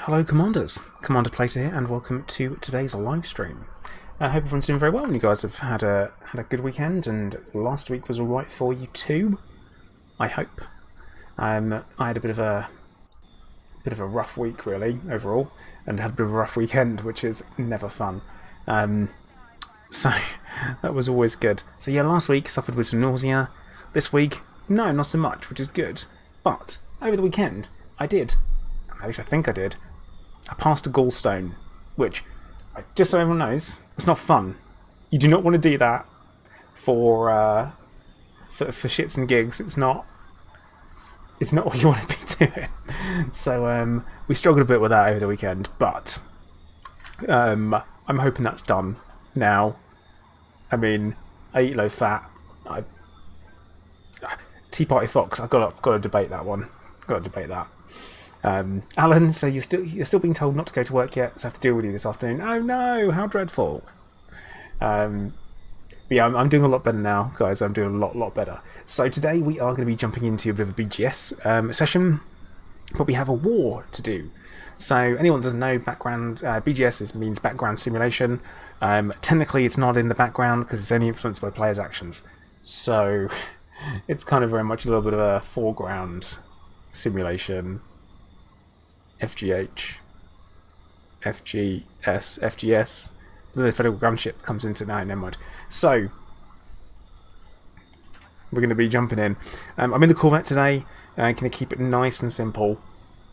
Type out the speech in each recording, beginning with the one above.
Hello Commanders, Commander Plater here and welcome to today's live stream. I hope everyone's doing very well and you guys have had a good weekend and last week was alright for you too, I hope. I had a bit of a rough week really overall and had a bit of a rough weekend, which is never fun. So that was always good. So yeah, last week suffered with some nausea. This week, no, not so much, which is good. But over the weekend, I did. At least I think I did. I passed a gallstone, which, just so everyone knows, it's not fun. You do not want to do that for shits and gigs. It's not what you want to be doing. So we struggled a bit with that over the weekend, but I'm hoping that's done now. I mean, I eat low fat. Tea Party Fox. I've got to debate that one. Got to debate that. Alan, so you're still being told not to go to work yet, so I have to deal with you this afternoon. Oh no, how dreadful. But yeah, I'm doing a lot better now, guys. I'm doing a lot better. So today we are going to be jumping into a bit of a BGS session, but we have a war to do. So anyone that doesn't know, background BGS means background simulation. Technically, it's not in the background because it's only influenced by players' actions. So it's kind of very much a little bit of a foreground simulation. FGH, FGS, FGS. The Federal Gunship comes into now. Never mind. So we're going to be jumping in. I'm in the Corvette today. I'm going to keep it nice and simple.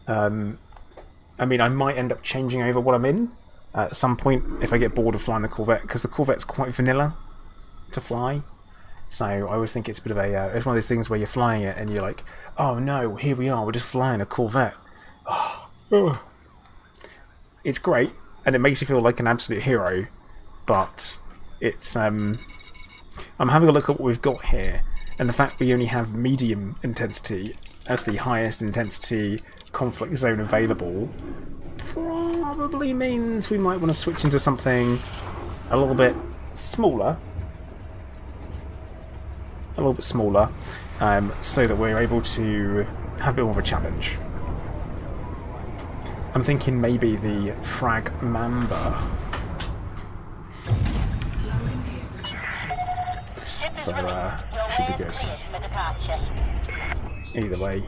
I mean, I might end up changing over what I'm in at some point if I get bored of flying the Corvette, because the Corvette's quite vanilla to fly. So I always think it's a bit of a it's one of those things where you're flying it and you're like, oh no, here we are, we're just flying a Corvette. Oh. It's great and it makes you feel like an absolute hero, but it's I'm having a look at what we've got here, and the fact we only have medium intensity as the highest intensity conflict zone available probably means we might want to switch into something a little bit smaller. So that we're able to have a bit more of a challenge. I'm thinking maybe the Frag Mamba. So, should be good. Either way.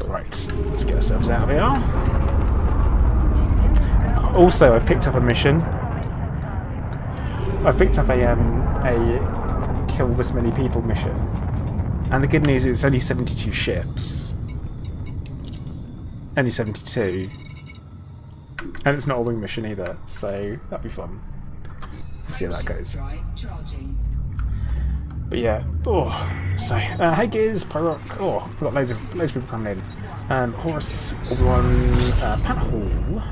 Right, let's get ourselves out of here. Also, I've picked up a mission. I've picked up a kill this many people mission. And the good news is it's only 72 ships. Only 72. And it's not a wing mission either, so that'd be fun. Let's see how that goes. But yeah, so hey Gears, Pyrock, we've got loads of people coming in. Horus, Obi-Wan, Panhall.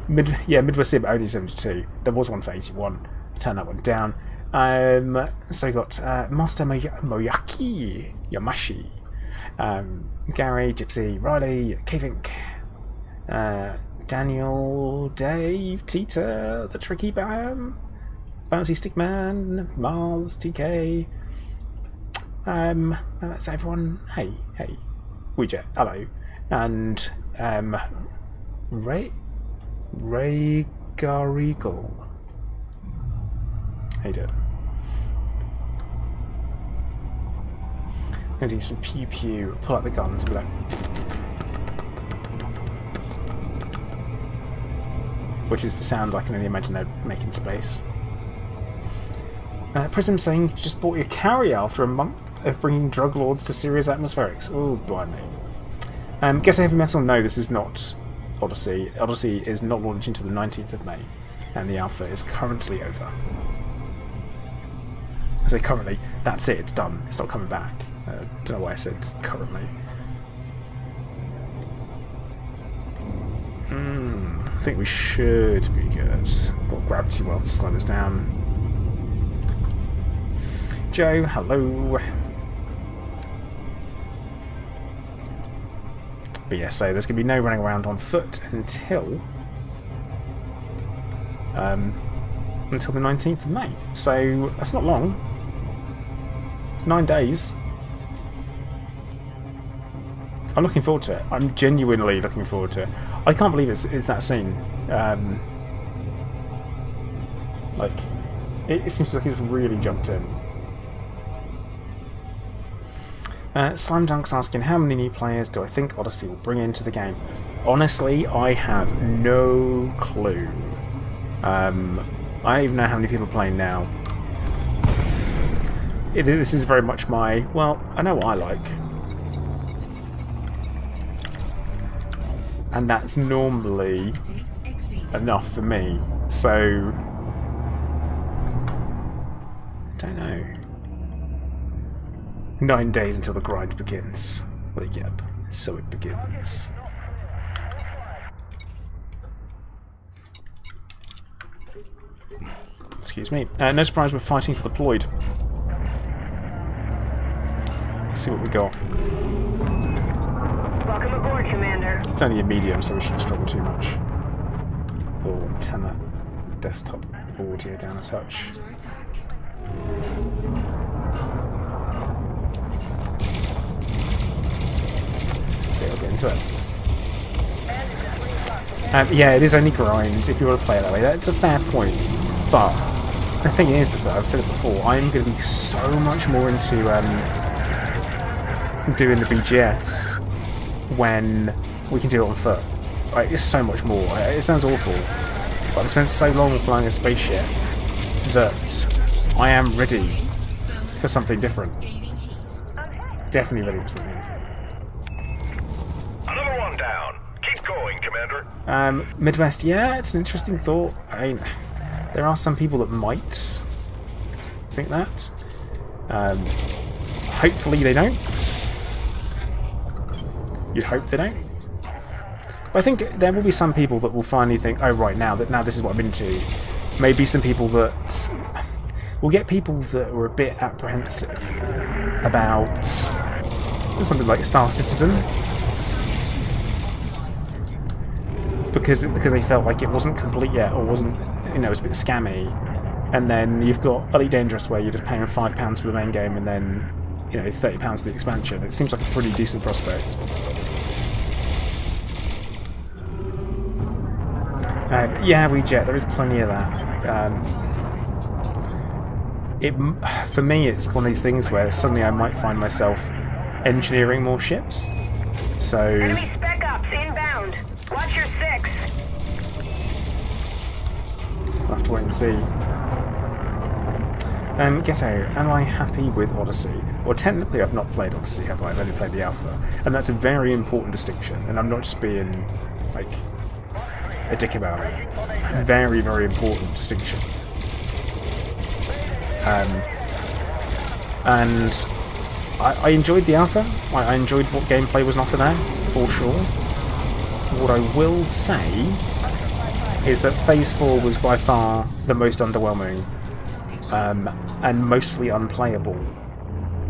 Midwest Sim only 72. There was one for 81. Turn that one down. So we got Master Moyaki Yamashi, Gary, Gypsy, Riley, Kavink, Daniel, Dave, Tita, the Tricky Bam, Bounty Stickman, Mars, TK. That's everyone. Hey, Ouija, hello, and Ray Garigal. How you doing? I'm going to do some pew pew, pull out the guns and be like... Which is the sound I can only imagine they're making space. Prism saying you just bought your carry after a month of bringing drug lords to serious atmospherics. Oh, blimey. Get Heavy Metal? No, this is not Odyssey. Odyssey is not launching until the 19th of May, and the alpha is currently over. I say currently, that's it, it's done. It's not coming back. Don't know why I said currently. I think we should be good. Got gravity well to slow us down. Joe, hello. But yeah, so there's going to be no running around on foot until the 19th of May. So that's not long. It's 9 days. I'm looking forward to it. I'm genuinely looking forward to it. I can't believe it's that scene. Like, it seems like it's really jumped in. Slam Dunk's asking, how many new players do I think Odyssey will bring into the game? Honestly, I have no clue. I don't even know how many people are playing now. This is very much my... Well, I know what I like. And that's normally enough for me. So... I don't know. 9 days until the grind begins. Well, yep, so it begins. Excuse me. No surprise we're fighting for the Ploid. Let's see what we got. Welcome aboard, Commander. It's only a medium, so we shouldn't struggle too much. Oh, turn that desktop audio down a touch. Okay, I'll get into it. Yeah, it is only grind if you want to play it that way. That's a fair point. But the thing is that I've said it before, I'm going to be so much more into doing the BGS when we can do it on foot. Like, it's so much more. It sounds awful, but I've spent so long flying a spaceship that I am ready for something different. Definitely ready for something different. Another one down. Keep going, Commander. Midwest, yeah, it's an interesting thought. I mean, there are some people that might think that. Hopefully they don't. You'd hope they don't. But I think there will be some people that will finally think, oh right, now this is what I'm into. Maybe some people that... We'll get people that are a bit apprehensive about something like Star Citizen. Because they felt like it wasn't complete yet, or wasn't, you know, it was a bit scammy. And then you've got Elite Dangerous where you're just paying £5 for the main game and then, you know, £30 for the expansion. It seems like a pretty decent prospect. Yeah, WeJet, there is plenty of that. For me, it's one of these things where suddenly I might find myself engineering more ships. So... Enemy spec ops inbound. Watch your 6. We'll have to wait and see. Ghetto, am I happy with Odyssey? Well, technically I've not played Odyssey, have I? I've only played the alpha. And that's a very important distinction, and I'm not just being, like, a dick about it. Very, very important distinction. And I enjoyed the alpha. I enjoyed what gameplay was on offer there, for sure. What I will say is that Phase 4 was by far the most underwhelming and mostly unplayable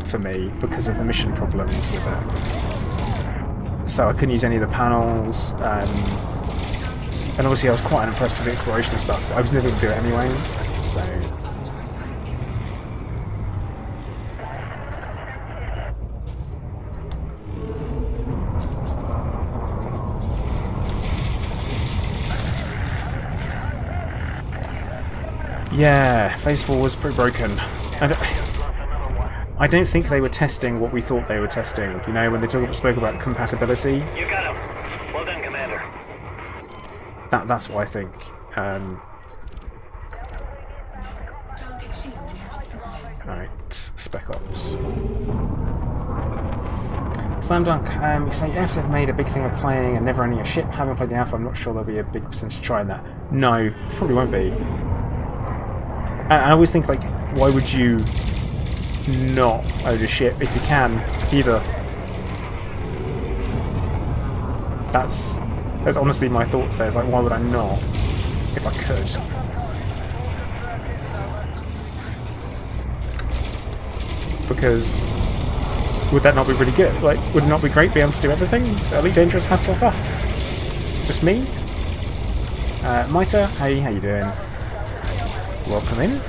for me because of the mission problems with it. So I couldn't use any of the panels, and obviously I was quite unimpressed with the exploration stuff, but I was never going to do it anyway, so... Yeah, Phase 4 was pretty broken. I don't think they were testing what we thought they were testing. You know, when they spoke about compatibility. You got him. Well done, Commander. That's what I think. Alright, Spec Ops. Slam Dunk, you say after they've made a big thing of playing and never owning a ship, having played the alpha, I'm not sure there'll be a big percentage trying that. No, probably won't be. And I always think, like, why would you not own a ship if you can, either? That's honestly my thoughts there. It's like, why would I not, if I could? Because would that not be really good? Like, would it not be great being able to do everything Elite Dangerous has to offer? Just me? Mita, hey, how you doing? Welcome in.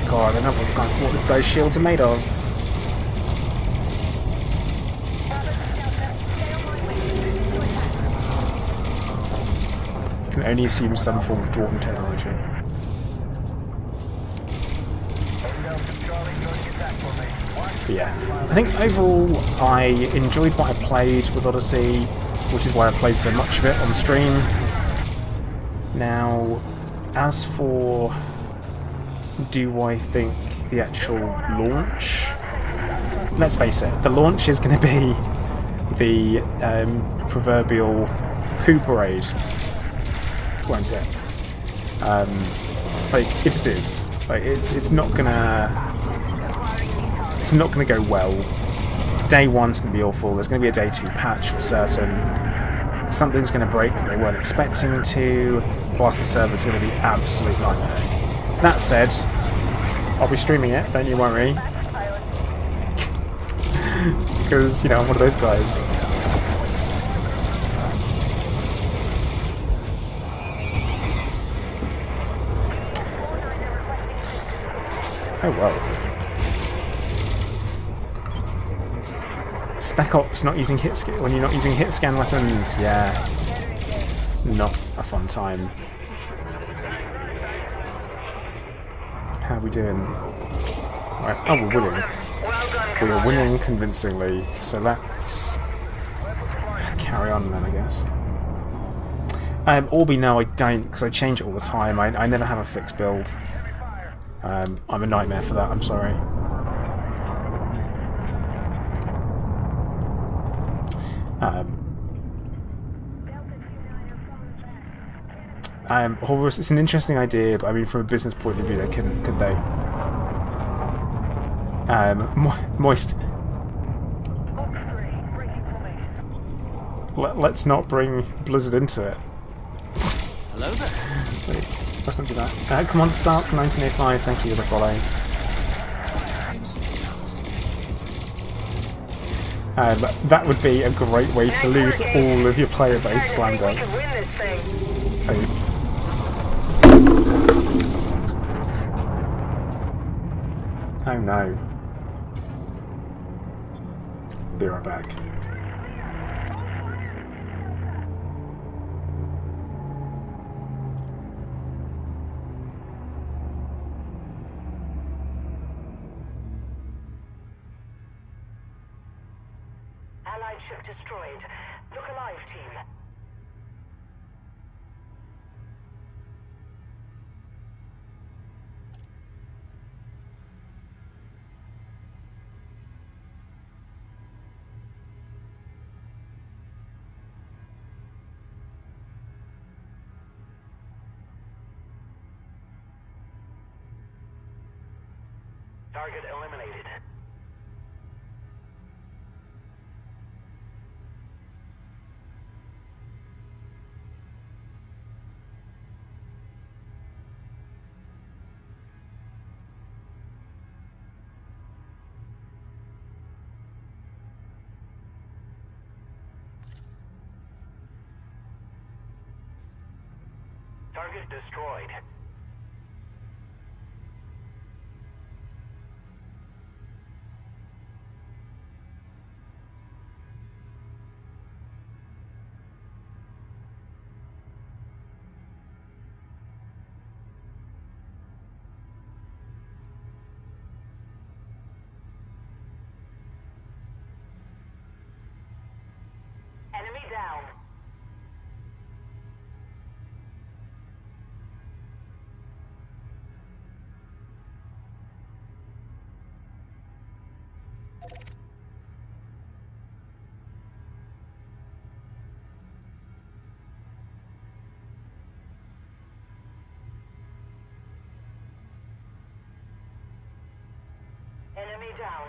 God, I don't know what this guy's shields are made of. Can only assume some form of dwarven technology. But yeah, I think overall I enjoyed what I played with Odyssey, which is why I played so much of it on stream. Now, as for do I think the actual launch, let's face it, the launch is going to be the proverbial poo parade, won't it? Like it is. Like it's not gonna go well. Day one's gonna be awful. There's gonna be a day 2 patch for certain. Something's gonna break that they weren't expecting to. Plus the server's gonna be absolute nightmare. That said, I'll be streaming it. Don't you worry. Because you know I'm one of those guys. Oh well. Spec Ops not using when you're not using hit scan weapons, yeah. Not a fun time. How are we doing? Right. Oh, we're winning. We are winning convincingly, so let's carry on then, I guess. Orby, no, I don't, because I change it all the time. I never have a fixed build. I'm a nightmare for that, I'm sorry. Horus, it's an interesting idea, but I mean, from a business point of view, they could they? Moist. Let's not bring Blizzard into it. Hello there. Wait, let's not do that. Come on, Stark 1905, thank you for the follow. That would be a great way to lose all of your player base, Slander. Oh no. Be right back. Allied ship destroyed. Look alive, team. Target eliminated. Target destroyed. Enemy down. Enemy down.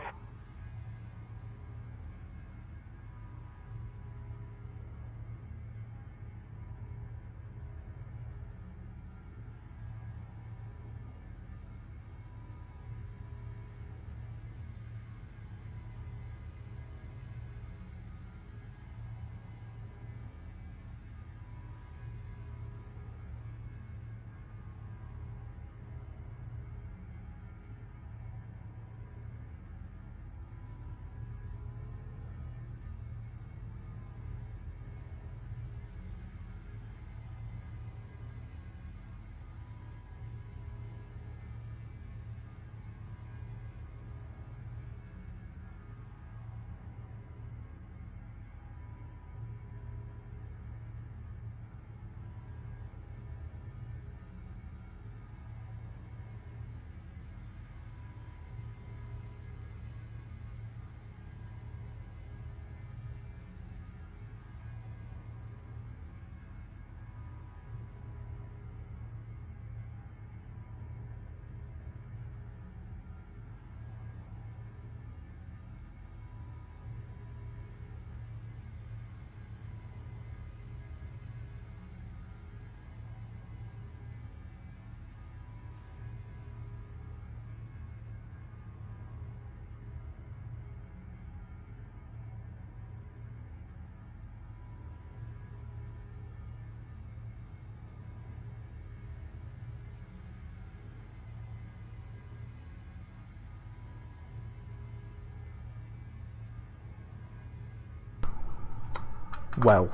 Well,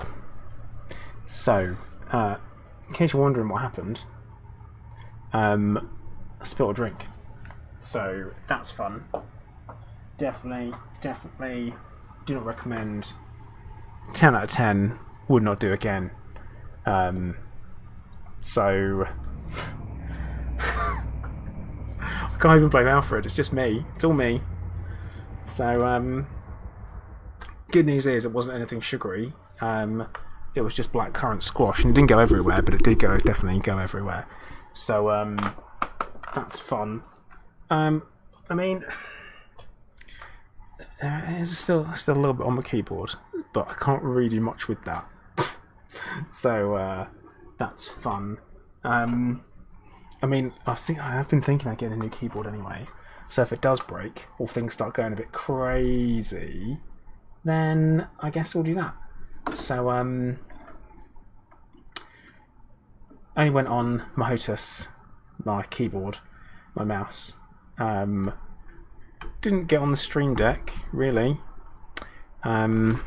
so, in case you're wondering what happened, I spilled a drink. So, that's fun. Definitely do not recommend. 10 out of 10, would not do again. So, I can't even blame Alfred, it's just me. It's all me. So, good news is it wasn't anything sugary. It was just blackcurrant squash, and it didn't go everywhere, but it did definitely go everywhere. So, that's fun. I mean, there is still a little bit on the keyboard, but I can't really do much with that. So, that's fun. I mean, I have been thinking about getting a new keyboard anyway. So if it does break, or things start going a bit crazy, then I guess we'll do that. So, I only went on my Odyssey, my keyboard, my mouse. Didn't get on the Stream Deck, really. Go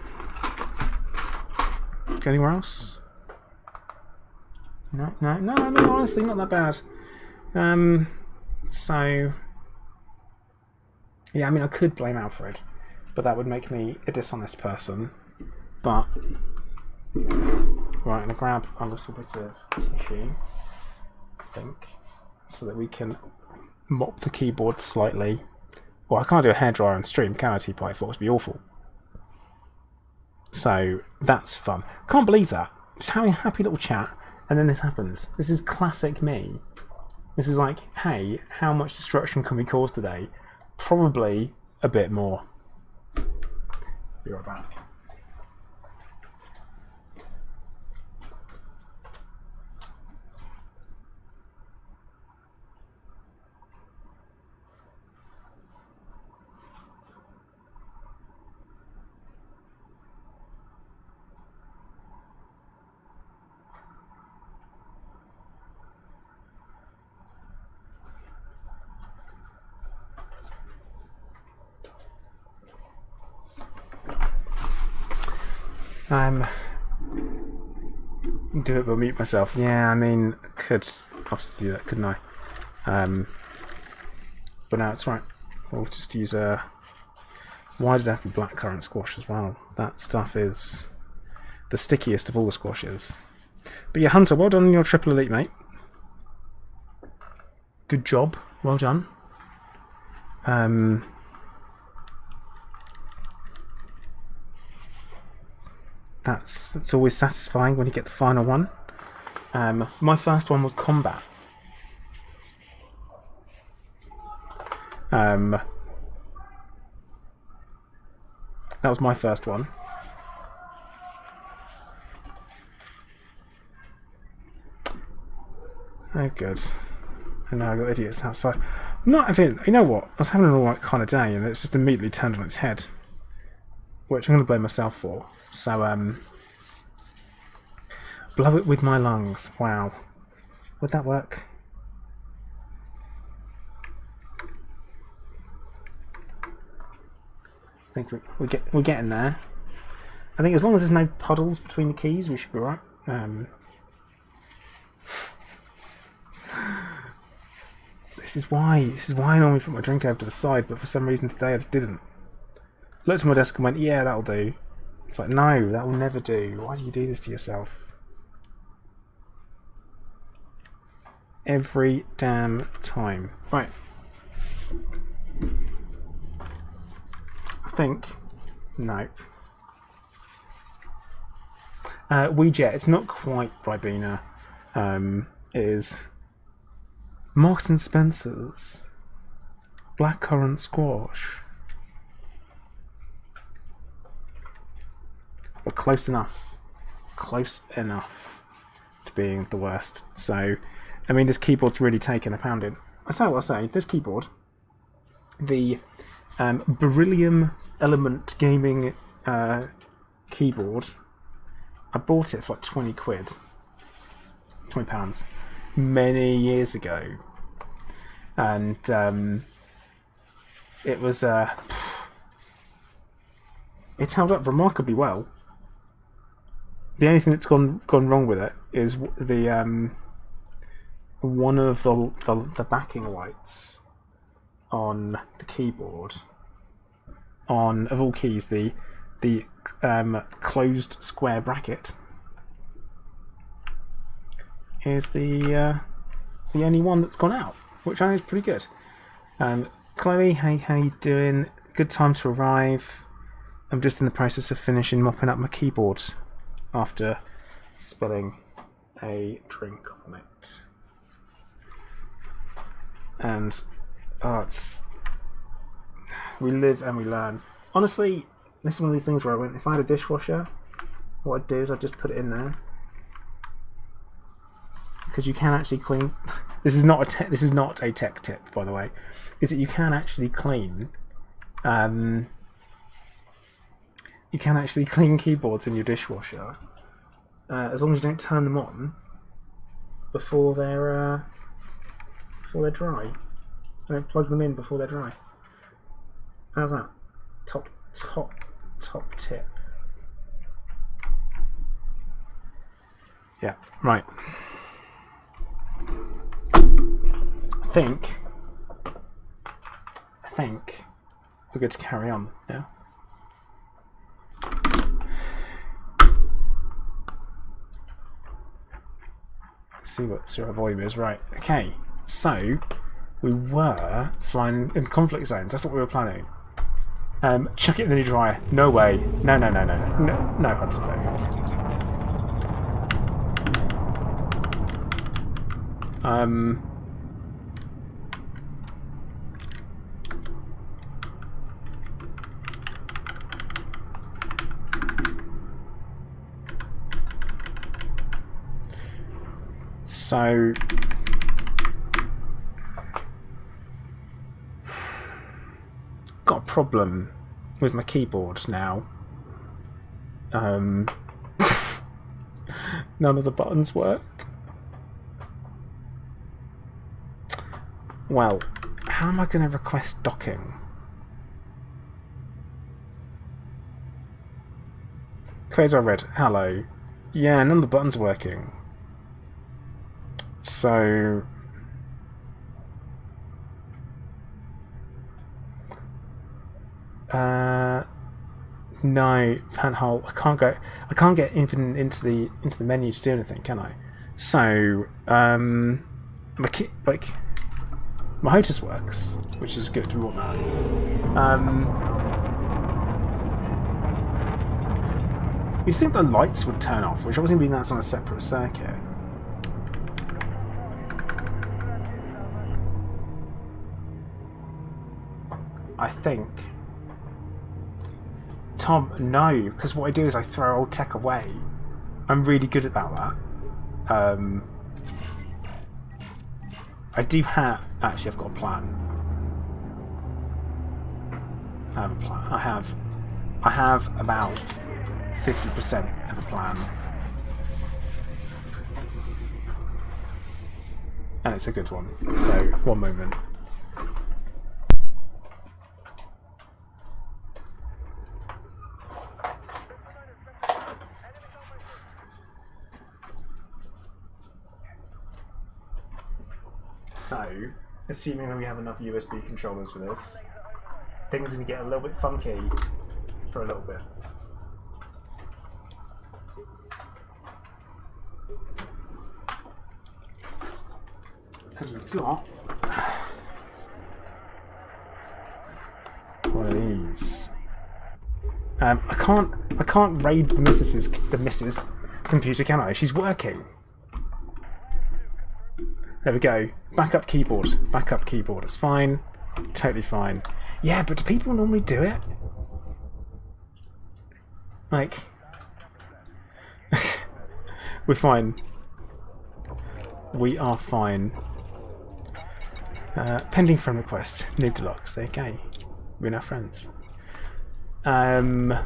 anywhere else? No, I mean, honestly, not that bad. So, yeah, I mean, I could blame Alfred, but that would make me a dishonest person. But, right, I'm going to grab a little bit of tissue, I think, so that we can mop the keyboard slightly. Well, I can't do a hairdryer on stream, can I, T-Pipe? It would be awful. So, that's fun. Can't believe that. Just having a happy little chat, and then this happens. This is classic me. This is like, hey, how much destruction can we cause today? Probably a bit more. Be right back. Do it but mute myself. Yeah, I mean, could obviously do that, couldn't I? But no, it's right. We'll just use why did it have to be blackcurrant squash as well? That stuff is the stickiest of all the squashes. But yeah, Hunter, well done on your triple elite, mate. Good job. Well done. That's always satisfying when you get the final one. My first one was combat. That was my first one. Oh, good. And now I've got idiots outside. Not even, you know what? I was having an alright kind of day, and it's just immediately turned on its head, which I'm going to blame myself for. So, blow it with my lungs. Wow. Would that work? I think we're getting there. I think as long as there's no puddles between the keys, we should be right. This is why I normally put my drink over to the side, but for some reason today I just didn't. Looked at my desk and went, yeah, that'll do. It's like, no, that will never do. Why do you do this to yourself? Every damn time. Right. I think... Nope. Ouija, it's not quite Ribena. It is Marks and Spencer's blackcurrant squash. But close enough to being the worst. So, I mean, this keyboard's really taken a pounding. I tell you what I say, this keyboard, the Beryllium Element Gaming keyboard, I bought it for like 20 quid, £20, many years ago, and it was it's held up remarkably well. The only thing that's gone wrong with it is the one of the backing lights on the keyboard, on of all keys, the closed square bracket is the only one that's gone out, which I think is pretty good. Chloe, hey, how you doing? Good time to arrive. I'm just in the process of finishing mopping up my keyboard after spilling a drink on it. And we live and we learn. Honestly, this is one of these things where if I had a dishwasher, what I'd do is I'd just put it in there, because you can actually clean. This is not a tech tip, by the way. Is that you can actually clean. You can actually clean keyboards in your dishwasher as long as you don't turn them on before they're dry. Don't plug them in before they're dry. How's that? Top tip. Yeah, right. I think we're good to carry on now. See what our volume is. Right, okay, so we were flying in conflict zones. That's what we were planning. Chuck it in the new dryer. No way. No, Hudson. No. So got a problem with my keyboard now. None of the buttons work. Well, how am I going to request docking? Quasar Red, hello. Yeah, none of the buttons are working. So no, Fanhole. I can't get even into the menu to do anything, can I? So my HOTAS works, which is good. We want that. You'd think the lights would turn off, which obviously means that's on a separate circuit. I think. Tom, no, because what I do is I throw old tech away. I'm really good about that. I do have... Actually, I've got a plan. I have a plan. I have about 50% of a plan. And it's a good one. So, one moment. So, assuming that we have enough USB controllers for this, things are going to get a little bit funky for a little bit. Because we've got one of these. I can't raid the missus's computer, can I? She's working. There we go. Backup keyboard. Backup keyboard. It's fine. Totally fine. Yeah, but do people normally do it? Like... We're fine. We are fine. Pending friend request. Noob Deluxe. There you go. We're now friends. Right.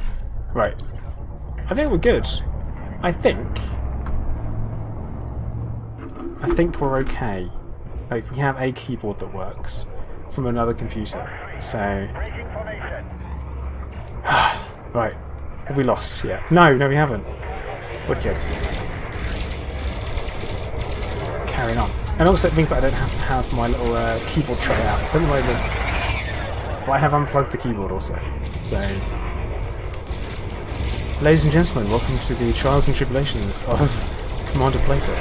I think we're good. I think we're okay. Like, we have a keyboard that works from another computer. So... Right. Have we lost yet? No, we haven't. Wicked. Carrying on. And also it means that I don't have to have my little keyboard tray out at the moment. But I have unplugged the keyboard also. So, ladies and gentlemen, welcome to the trials and tribulations of Commander Plato.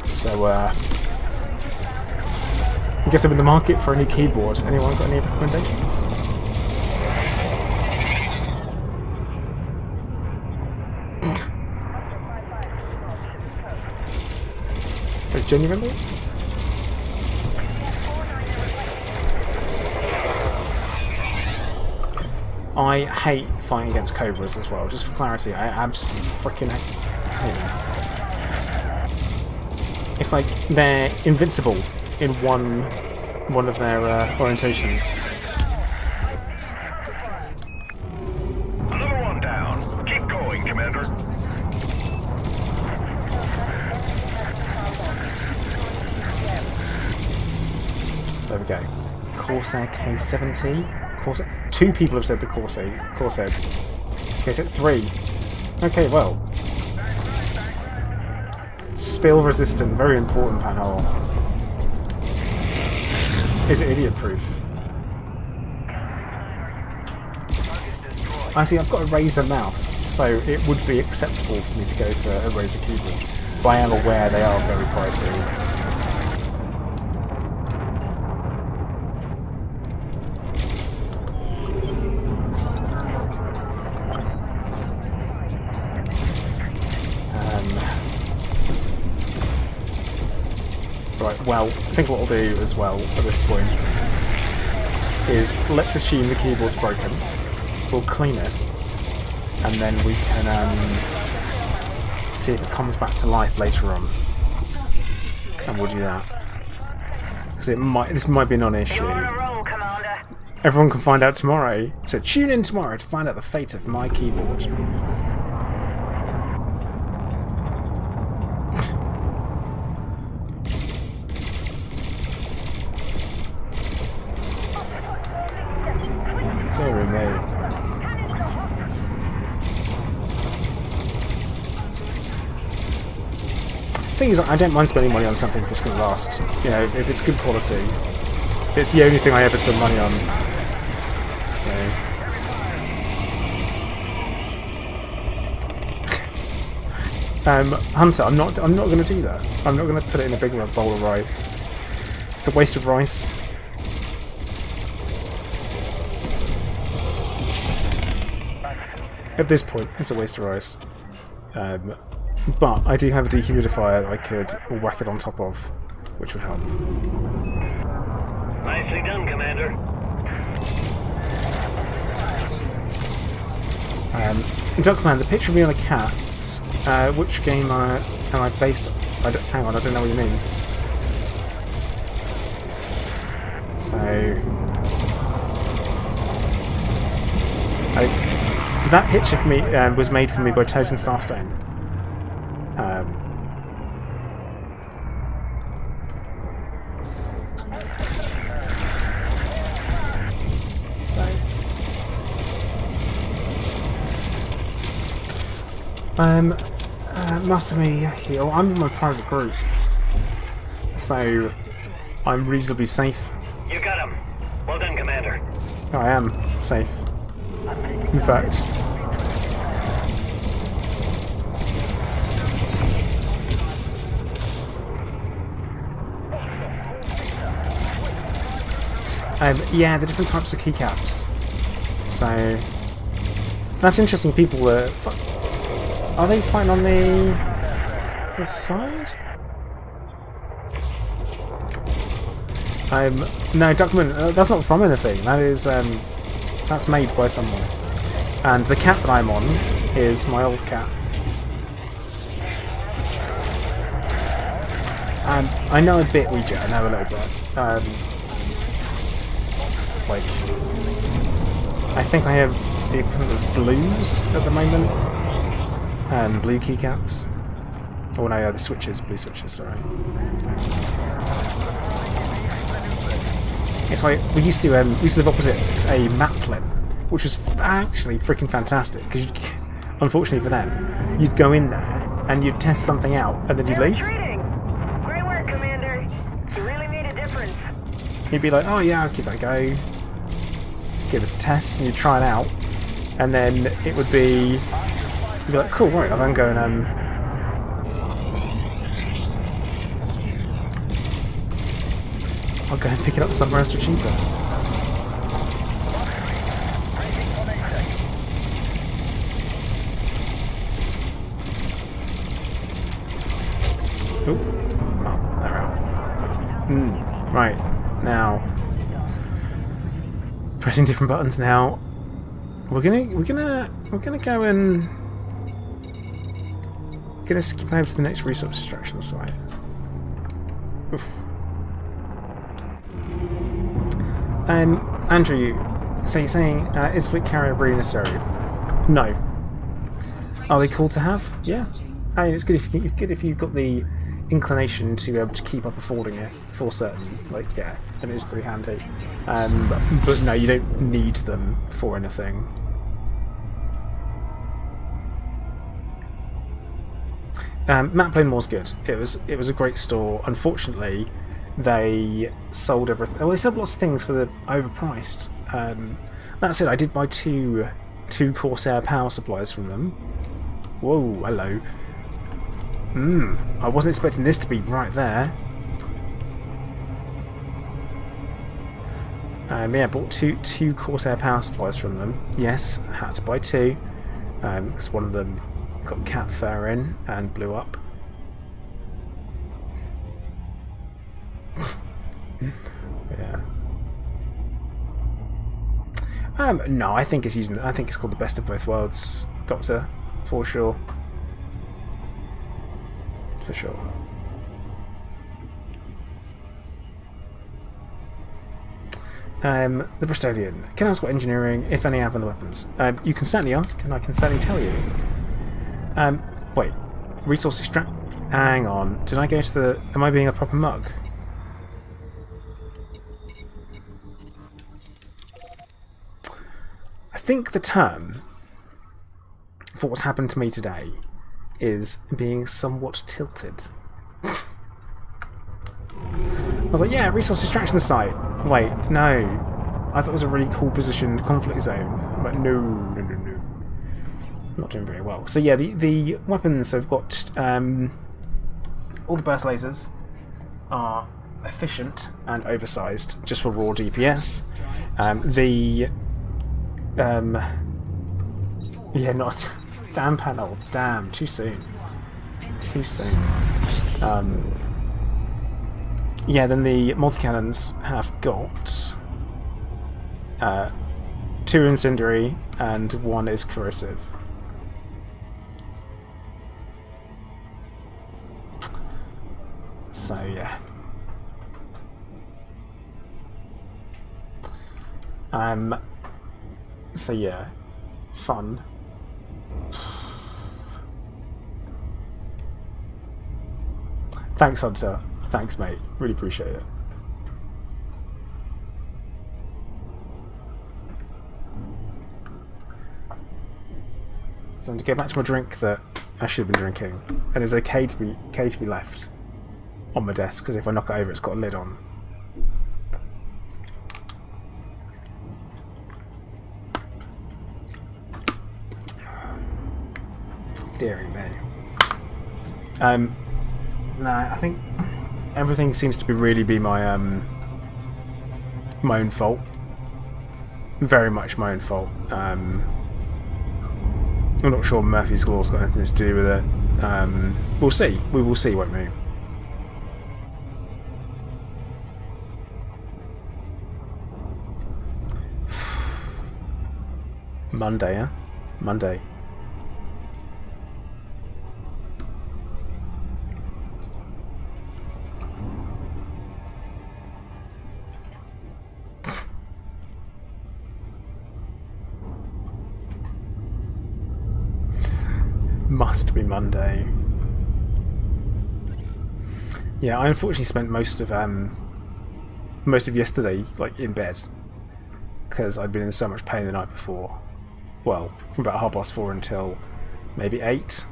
So, I guess I'm in the market for a new keyboard. Anyone got any recommendations? Genuinely? I hate fighting against cobras as well, just for clarity. I absolutely freaking hate them. It's like they're invincible in one of their orientations. Another one down. Keep going, Commander. There we go. Corsair K70. Corsair. 2 people have said the Corsair. Okay, so 3. Okay, well. Spill resistant, very important panel. Is it idiot proof? I see, I've got a Razer mouse, so it would be acceptable for me to go for a Razer keyboard. But I am aware they are very pricey. Right, well, I think what we'll do as well at this point is let's assume the keyboard's broken. We'll clean it, and then we can see if it comes back to life later on. And we'll do that. Because this might be a non-issue. You're on a roll, Commander. Everyone can find out tomorrow, so tune in tomorrow to find out the fate of my keyboard. Dear me. Thing is, I don't mind spending money on something if it's going to last. You know, if it's good quality. It's the only thing I ever spend money on. So, Hunter, I'm not going to do that. I'm not going to put it in a big bowl of rice. It's a waste of rice. At this point, it's a waste of rice. But I do have a dehumidifier that I could whack it on top of, which would help. Nicely done, Commander. Duckman, the picture of me on a cat. Which game am I based on? Hang on, I don't know what you mean. So, that picture for me was made for me by Toten Starstone. Master Miyaki, I'm in my private group, so I'm reasonably safe. You got him. Well done, Commander. I am safe. In fact, yeah, the different types of keycaps. So that's interesting. People are they fighting on the side? No, Duckman, that's not from anything. That is that's made by someone. And the cat that I'm on is my old cat. I know a bit, Ouija. I know a little bit. Like, I think I have the equivalent of blues at the moment. Blue keycaps. Oh no, the switches, blue switches, sorry. It's like we used to live opposite a map plane. which was actually freaking fantastic. Because unfortunately for them, you'd go in there and you'd test something out, and then you'd leave. Retreating. Great work, Commander. You really made a difference. You'd be like, oh yeah, I'll give that a go. Give this a test, and you'd try it out, and then it would be, you'd be like, cool, right, I'll then go and I'll go and pick it up somewhere else for cheaper. Oop. Oh, they're out. Right, now pressing different buttons now. We're gonna go and skip over to the next resource extraction site. Oof. Andrew, so you're saying is fleet carrier really necessary? No. Are they cool to have? Yeah. I mean, it's good if you've got the inclination to be able to keep up affording it for certain. Like, yeah, and it is pretty handy. But no, you don't need them for anything. Matt Playmore's good. It was a great store. Unfortunately, they sold everything. Well, they sold lots of things for the overpriced. That said, I did buy two Corsair power supplies from them. Whoa, hello. I wasn't expecting this to be right there. Yeah, I bought two Corsair power supplies from them. Yes, I had to buy two because one of them got cat fur in and blew up. Yeah. No, I think it's called the best of both worlds, Doctor, for sure. For sure. The Bristolian. Can I ask what engineering, if any, have on the weapons? You can certainly ask, and I can certainly tell you. Wait. Resource extract... Hang on. Did I go to the... Am I being a proper mug? I think the term for what's happened to me today is being somewhat tilted. I was like, yeah, resource extraction site. Wait, no. I thought it was a really cool positioned conflict zone. I'm like, no. Not doing very well. So yeah, the weapons have got all the burst lasers are efficient and oversized just for raw DPS. Yeah, not damn panel. Damn, too soon. Too soon. Yeah, then the multi-cannons have got 2 incendiary and 1 is corrosive. So yeah. So yeah, fun. Thanks, Hunter. Thanks, mate. Really appreciate it. So to go back to my drink that I should have been drinking, and it's okay to be left on my desk because if I knock it over, it's got a lid on. Dearie me. Nah, I think everything seems to be my my own fault. Very much my own fault. I'm not sure Murphy's Law's got anything to do with it. We'll see. We will see, won't we? Monday, huh? Monday. Must be Monday. Yeah, I unfortunately spent most of yesterday like in bed. because I'd been in so much pain the night before. Well, from about 4:30 until maybe 8.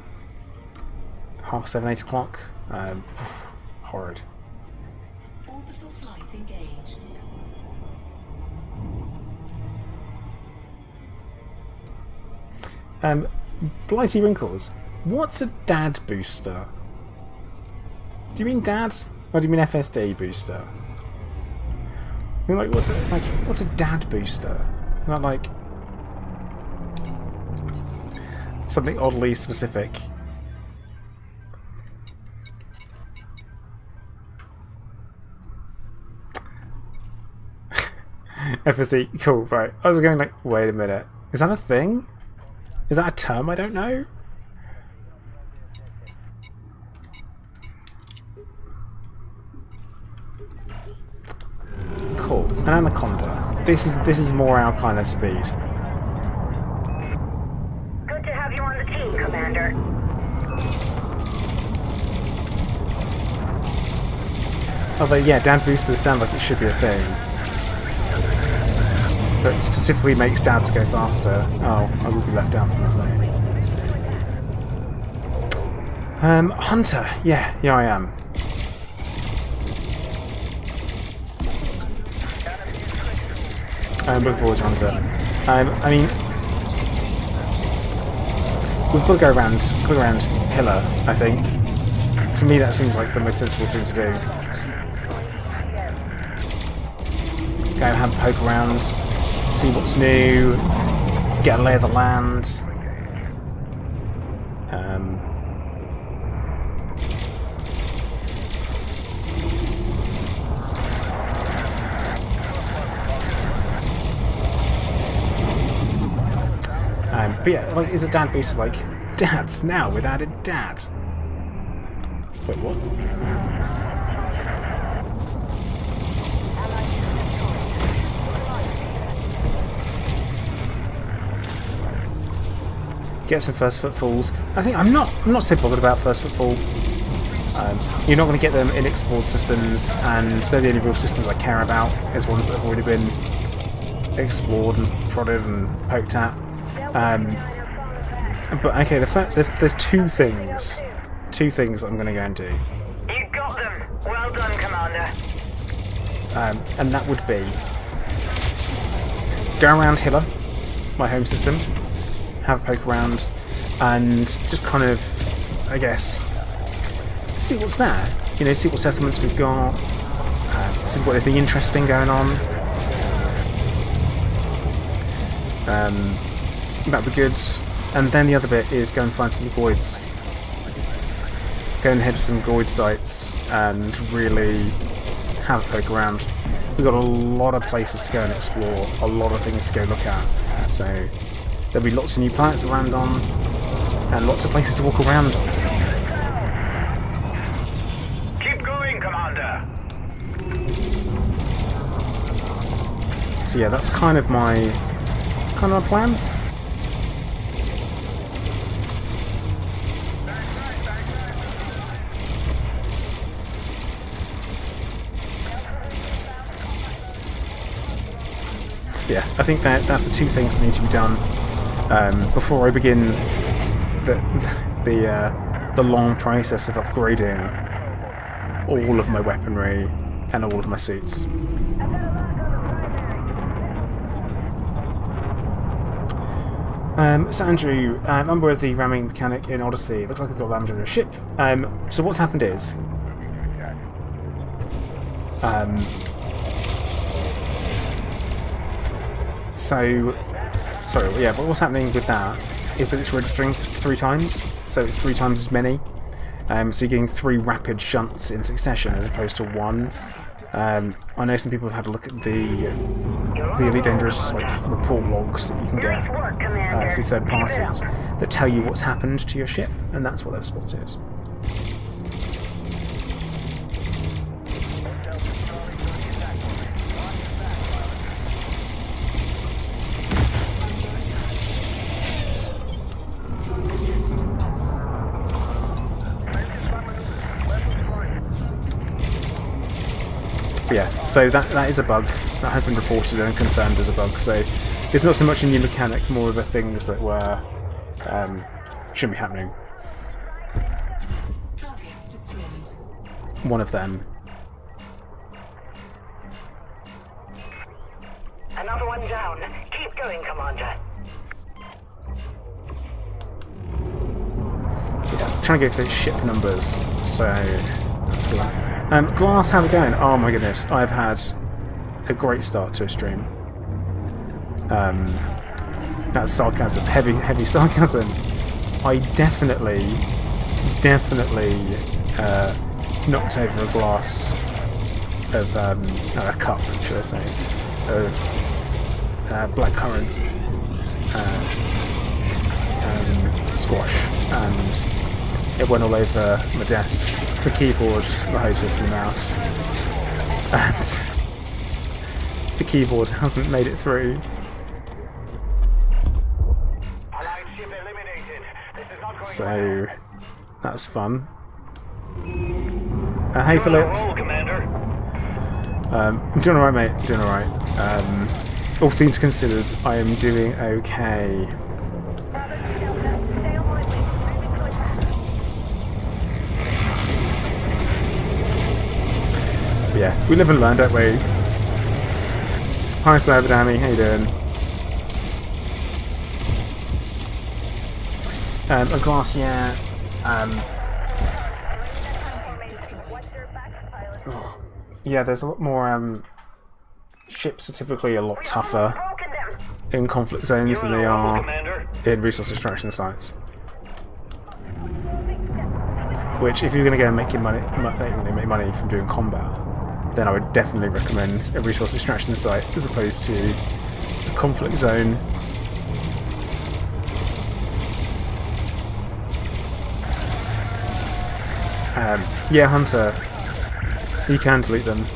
7:30, 8 o'clock. Horrid. Orbital flight engaged. Blighty Wrinkles. What's a dad booster? Do you mean dad? Or do you mean FSD booster? I mean, like, what's a dad booster? Is that like something oddly specific? FSD, cool, right. I was going like, wait a minute. Is that a thing? Is that a term I don't know? Cool. An anaconda. This is more our kind of speed. Good to have you on the team, Commander. Although, yeah, dad boosters sound like it should be a thing. But it specifically makes dads go faster. Oh, I will be left out from that though. Hunter. Yeah, I am. Look forward to Hunter. I mean, we've got to go around Hiller, I think. To me, that seems like the most sensible thing to do. Go and have a poke around, see what's new, get a lay of the land. But yeah, like, is a dad booster like dads now with added dad? Wait, what? Get some first footfalls. I think I'm not so bothered about first footfall. You're not going to get them in explored systems, and they're the only real systems I care about, as ones that have already been explored and prodded and poked at. But okay, there's two things I'm going to go and do. You got them. Well done, Commander. And that would be go around Hiller, my home system, have a poke around, and just kind of, I guess, see what's there. You know, see what settlements we've got, see if we've got anything interesting going on. That'd be good. And then the other bit is go and find some Goids. Go and head to some Goid sites and really have a poke around. We've got a lot of places to go and explore, a lot of things to go look at. So there'll be lots of new planets to land on, and lots of places to walk around on. Keep going, Commander. So yeah, that's kind of my plan. Yeah, I think that's the two things that need to be done before I begin the long process of upgrading all of my weaponry and all of my suits. So Andrew, I'm with the ramming mechanic in Odyssey. It looks like it's got landed on a ship. So what's happened is but what's happening with that is that it's registering 3 times, so it's 3 times as many. So you're getting 3 rapid shunts in succession as opposed to 1. I know some people have had a look at the Elite Dangerous report logs that you can get through third parties that tell you what's happened to your ship, and that's what they've spotted. But yeah, so that is a bug. That has been reported and confirmed as a bug. So it's not so much a new mechanic, more of a things that were shouldn't be happening. Target destroyed. One of them. Another one down. Keep going, Commander. Yeah, trying to go for ship numbers. So that's cool. Glass, how's it going? Oh my goodness, I've had a great start to a stream. That's sarcasm, heavy sarcasm. I definitely knocked over a glass of a cup, should I say, of blackcurrant squash, and it went all over my desk, the keyboard, the hostess, my mouse, and the keyboard hasn't made it through. Allied ship eliminated. This is not going So that's fun. Hey Philip. roll, Commander. I'm doing alright, mate. I'm doing alright. All things considered, I am doing okay. But yeah, we live and learn, don't we? Hi Sabadami, how you doing? A glass, yeah. Yeah, there's a lot more. Ships are typically a lot tougher in conflict zones than they are Commander. in resource extraction sites. Which, if you're going to go and make money from doing combat, then I would definitely recommend a resource extraction site as opposed to a conflict zone. Yeah, Hunter, you can delete them.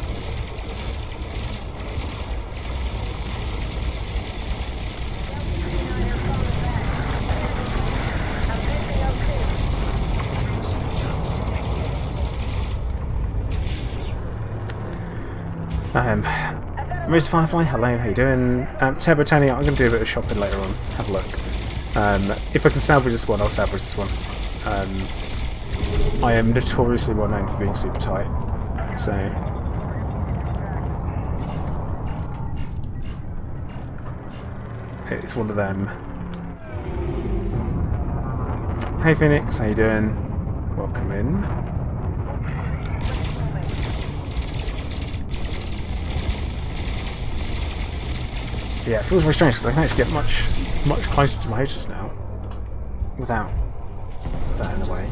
Rose Firefly, hello, how you doing? Turbo Tony, I'm going to do a bit of shopping later on. Have a look. If I can salvage this one, I'll salvage this one. I am notoriously well known for being super tight, so it's one of them. Hey Phoenix, how you doing? Welcome in. Yeah, it feels very strange because I can actually get much closer to my hostess now without that in the way.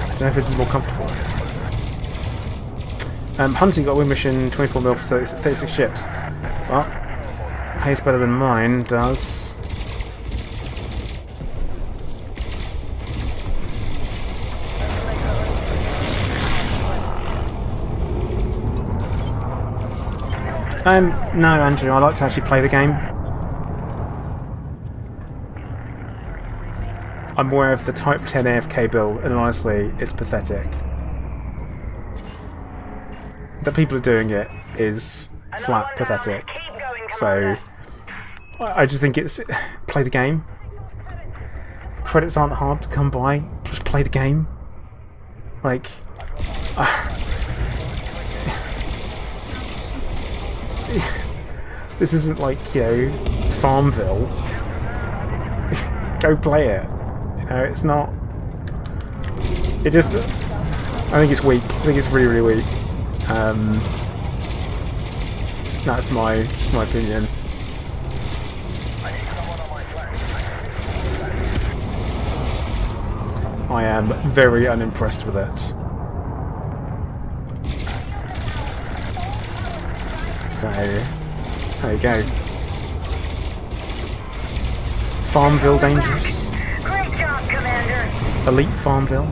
I don't know if this is more comfortable. Hunting got a win mission, 24mm for 36 ships. Well, pays better than mine does. No, Andrew, I like to actually play the game. I'm aware of the Type 10 AFK build, and honestly, it's pathetic. The people are doing it is flat pathetic. So, I just think it's... play the game. Credits aren't hard to come by. Just play the game. Like... this isn't like, you know, Farmville. Go play it. You know, it's not... It just... I think it's weak. I think it's really, really weak. That's my opinion. I am very unimpressed with it. So, there you go. Farmville dangerous. Great job, Commander. Elite Farmville.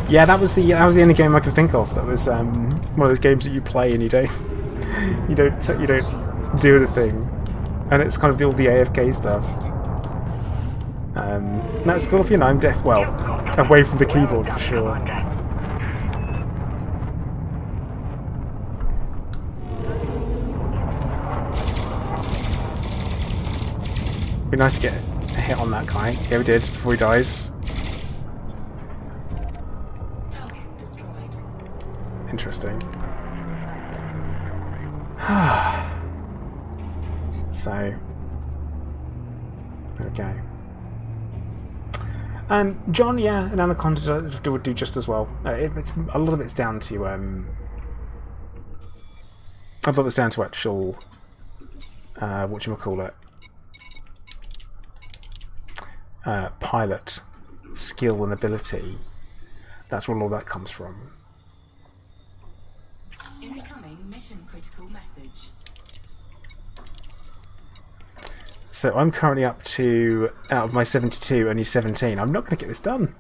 Yeah, that was the only game I could think of. That was one of those games that you play and you don't do anything, and it's kind of all the AFK stuff. That's cool. You know, I'm deaf. Well, away from the keyboard for sure. Be nice to get a hit on that guy. Yeah, we did before he dies. Target destroyed. Interesting. So, okay. John, yeah, and Anaconda would do just as well. It's a lot of it's down to actual whatchamacallit, pilot skill and ability. That's where all that comes from. Incoming mission critical message. So I'm currently up to, out of my 72, only 17. I'm not going to get this done.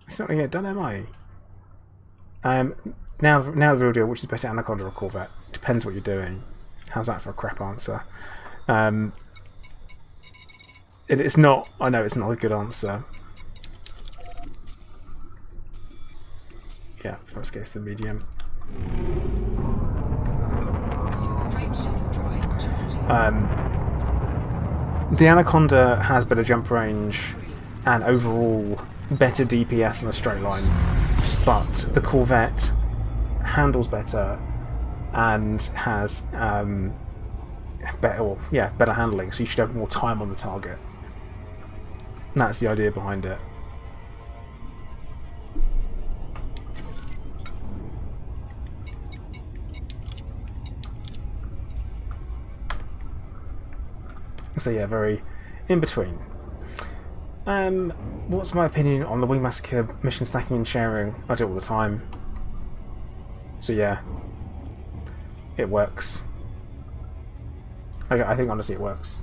It's not going to get done, am I? Now the real deal, which is better, Anaconda or Corvette? Depends what you're doing. How's that for a crap answer? It's not. I know it's not a good answer. Yeah, let's go for the medium. The Anaconda has better jump range and overall better DPS in a straight line, but the Corvette handles better and has better handling, so you should have more time on the target. And that's the idea behind it. So yeah, very in between. What's my opinion on the Wing Massacre mission stacking and sharing? I do it all the time. So yeah, it works. I think honestly it works.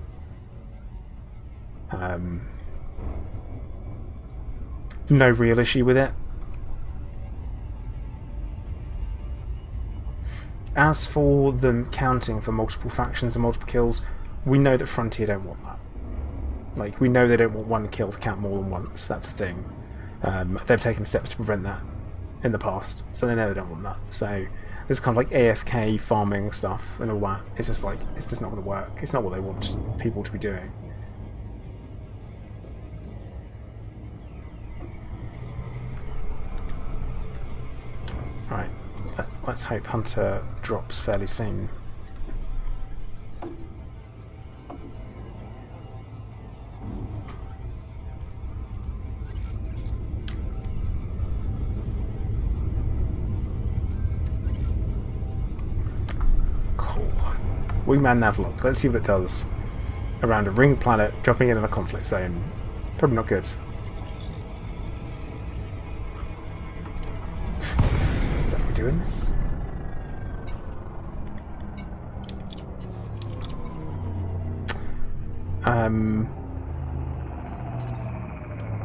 No real issue with it. As for them counting for multiple factions and multiple kills, we know that Frontier don't want that. Like, we know they don't want one kill to count more than once. That's the thing. They've taken steps to prevent that in the past, so they know they don't want that. So there's kind of like AFK farming stuff and all that. It's just like, it's just not going to work. It's not what they want people to be doing. Right, let's hope Hunter drops fairly soon. Wingman Navlock. Let's see what it does. Around a ring planet, dropping in a conflict zone. Probably not good. Is that what we're doing this?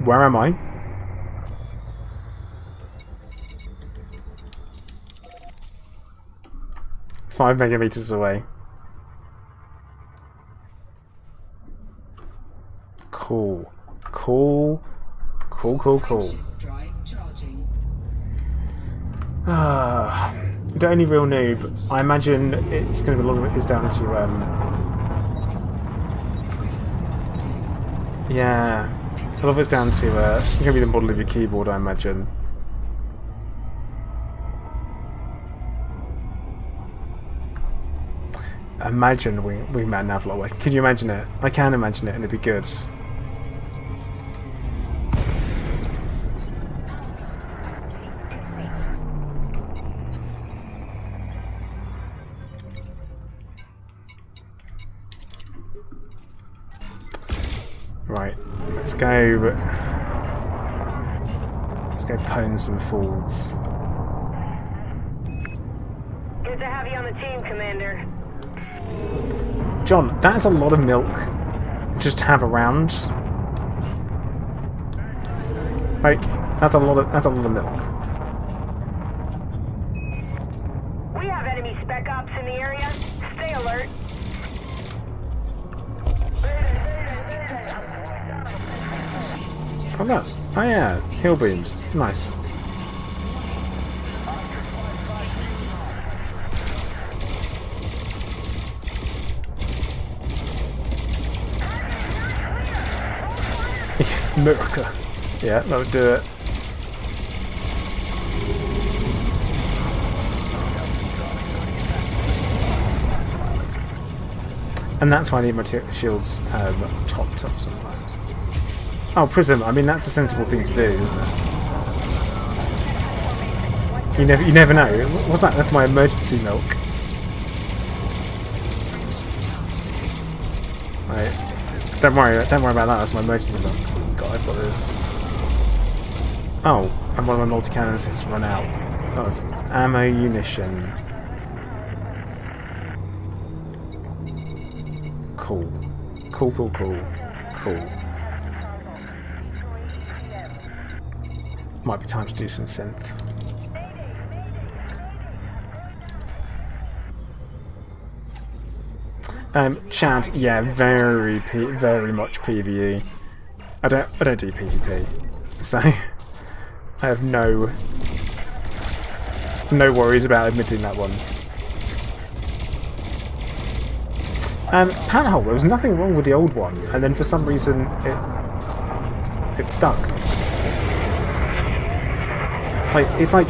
Where am I? Five megameters away. Cool. Cool. Cool, cool, cool. The only real noob, I imagine it's going to be a lot of it is down to, yeah, a lot of it's down to, it's going to be the model of your keyboard, I imagine. Imagine Wingman Navlock. Can you imagine it? I can imagine it, and it'd be good. Right, let's go pwn some fools. Good to have you on the team, Commander. John, that is a lot of milk just to have around. Like, that's a lot of milk. We have enemy spec ops in the area. Stay alert. Oh look. Oh yeah, hill beams. Nice. America. Yeah, that would do it. And that's why I need my shields topped up sometimes. Oh, Prism. I mean, that's a sensible thing to do, isn't it? You never know. What's that? That's my emergency milk. Right. Don't worry about that. That's my emergency milk. God, I've got this. Oh, and one of my multi-cannons has run out of ammo munition. Cool. Cool. Might be time to do some synth. Chad, yeah, very much PvE. I don't do PvP, so I have no worries about admitting that one. Panhole, there was nothing wrong with the old one, and then for some reason it stuck. Like, it's like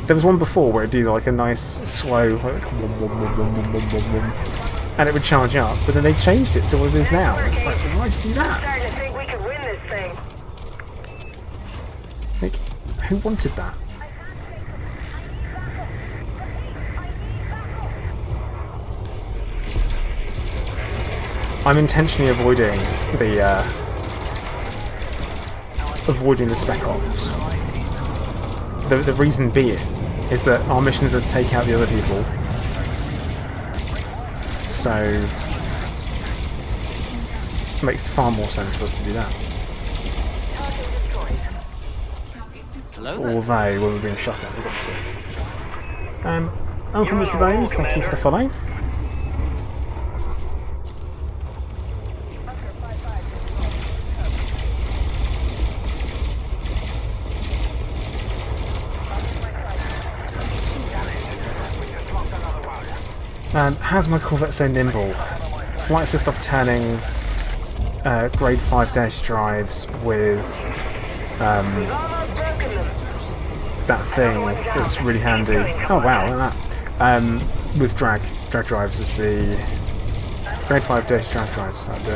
there was one before where it'd do like a nice slow like, and it would charge up, but then they changed it to what it is now. It's like, why'd you do that? I'm starting to think we could win this thing. Like, who wanted that? I'm intentionally avoiding the spec ops. The reason being is that our missions are to take out the other people. So it makes far more sense for us to do that. Hello there. Although when we're being shot at, we've got to. Uncle Mr. Bones, thank you for the follow. How's my Corvette so nimble? Flight assist off turnings, grade 5 dash drives with that thing that's really handy. Oh wow, look at that. With drag drives is the grade 5 dash drag drives. That'll do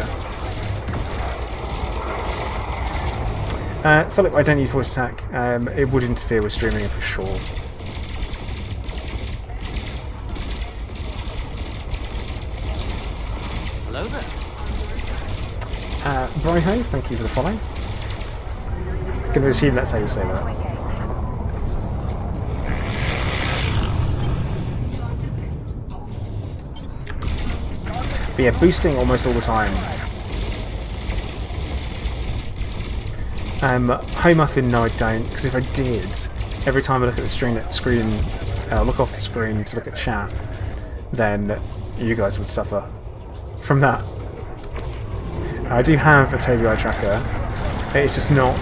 it. Philip, I don't use voice attack. It would interfere with streaming for sure. Hello there. Bryho, thank you for the follow. Gonna assume that's how you say that. But yeah, boosting almost all the time. Home muffin, no I don't, because if I did, every time I look at the screen, look off the screen to look at chat, then you guys would suffer from that. I do have a Tobii eye tracker. It's just not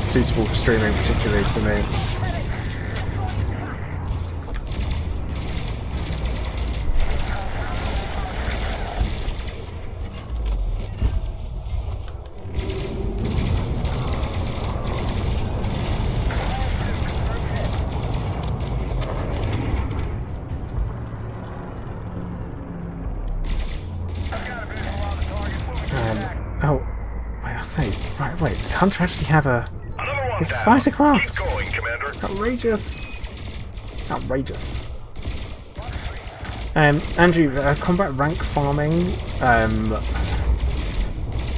suitable for streaming, particularly for me. Oh, wait, I say, right, wait, does Hunter actually have his fighter craft? Outrageous. Outrageous. Andrew, combat rank farming,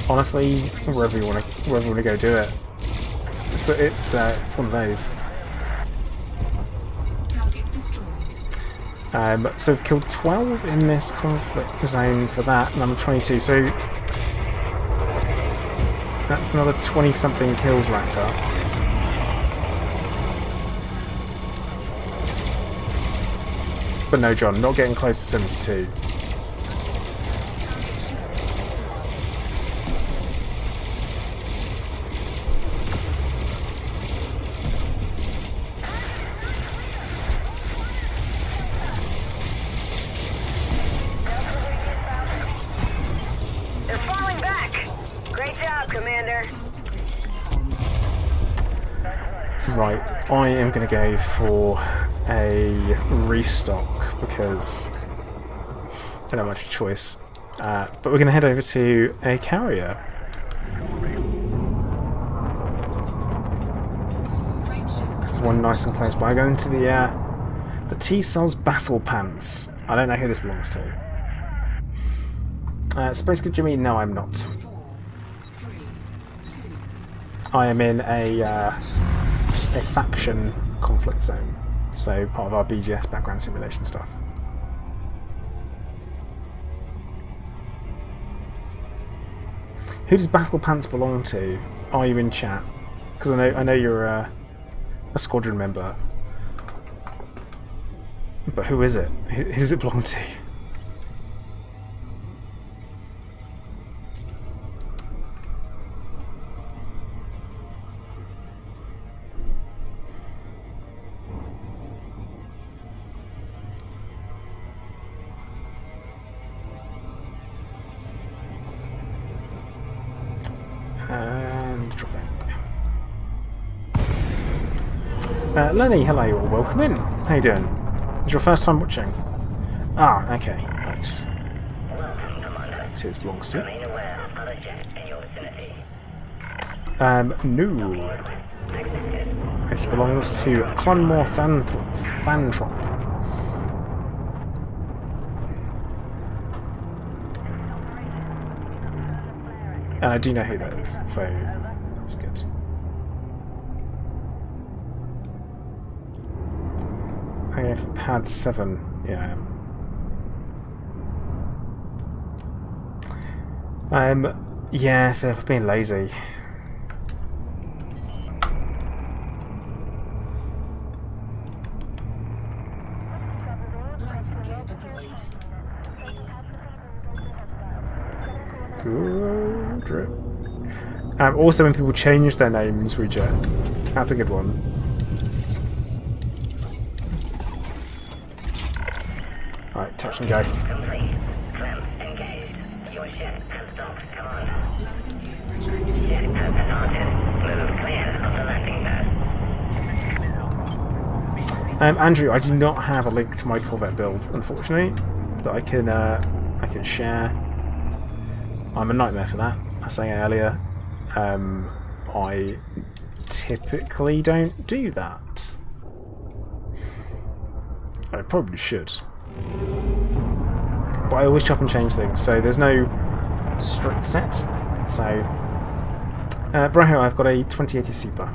honestly, wherever you want to go do it. So it's one of those. So I've killed 12 in this conflict zone for that, and I'm 22, so That's another 20-something kills racked up. But no, John, not getting close to 72. They're falling back. Great job, Commander. Right, I am going to go for a restock because I don't have much choice. But we're going to head over to a carrier. There's one nice and close by. Going to the T-Cells Battle Pants. I don't know who this belongs to. Space Kid Jimmy, no, I'm not. I am in a faction conflict zone, so part of our BGS background simulation stuff. Who does Battle Pants belong to? Are you in chat? Because I know you're a squadron member, but who is it? Who does it belong to? And dropping. Lenny, hello, you're welcome in. How you doing? It's your first time watching? Ah, okay, right. See who this belongs to. No. This belongs to Clonmore Thantrop. And I do know who that is, so that's good. I go for pad 7. Yeah, I am. Yeah, for being lazy. Also, when people change their names, we jet. That's a good one. Right, touch and go. Andrew, I do not have a link to my Corvette build, unfortunately, that I can share. I'm a nightmare for that. I was saying earlier. I typically don't do that. I probably should. But I always chop and change things, so there's no strict set. So, Braho, I've got a 2080 Super.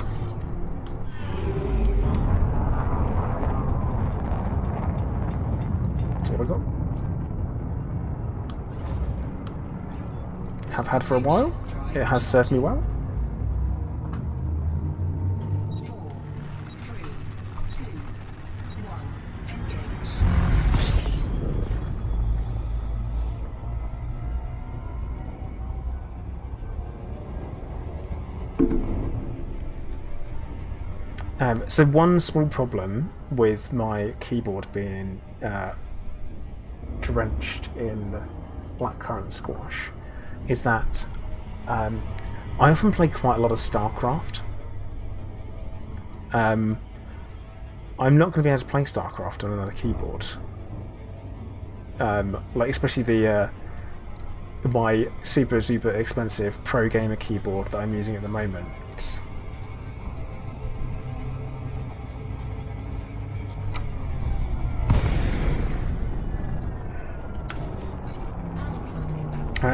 That's what I got. Have had for a while. It has served me well. So one small problem with my keyboard being drenched in blackcurrant squash is that I often play quite a lot of StarCraft. I'm not going to be able to play StarCraft on another keyboard. Like especially the my super expensive pro gamer keyboard that I'm using at the moment.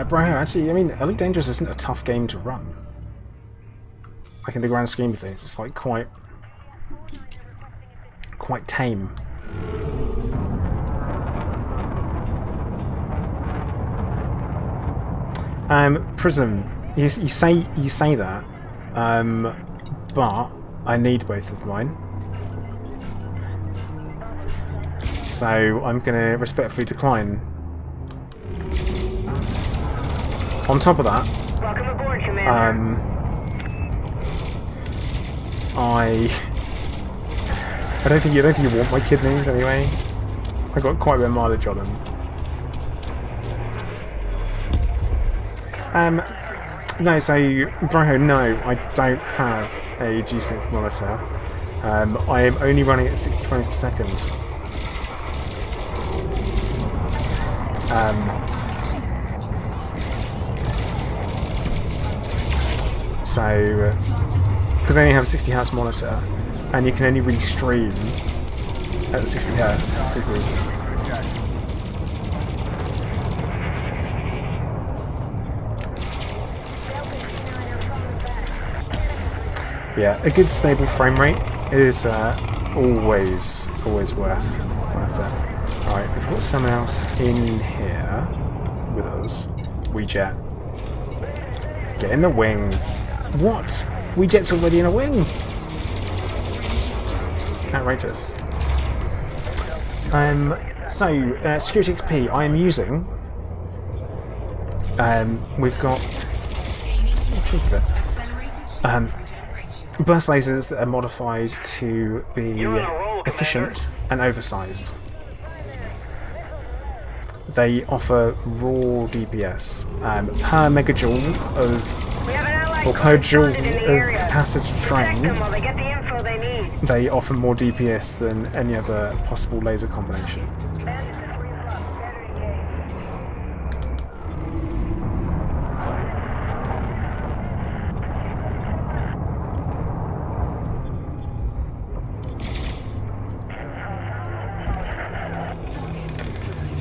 Brian, actually, I mean, Elite Dangerous isn't a tough game to run. Like in the grand scheme of things, it's like quite tame. Prism, you say that, but I need both of mine. So I'm going to respectfully decline. On top of that, Welcome aboard, Commander. I don't think you want my kidneys anyway. I got quite a bit of mileage on them. No, so Broho, no, I don't have a G-Sync monitor. I am only running at 60 frames per second. So, because I only have a 60 Hz monitor, and you can only really stream at 60 Hz, it's super easy. Yeah, a good stable frame rate is always worth it. Alright, we've got someone else in here with us. Weejet. Get in the wing. What? Weejet's already in a wing? Outrageous. So, Security XP I am using. We've got... burst lasers that are modified to be efficient and oversized. They offer raw DPS per megajoule of, or per joule of capacitor drain. They offer more DPS than any other possible laser combination.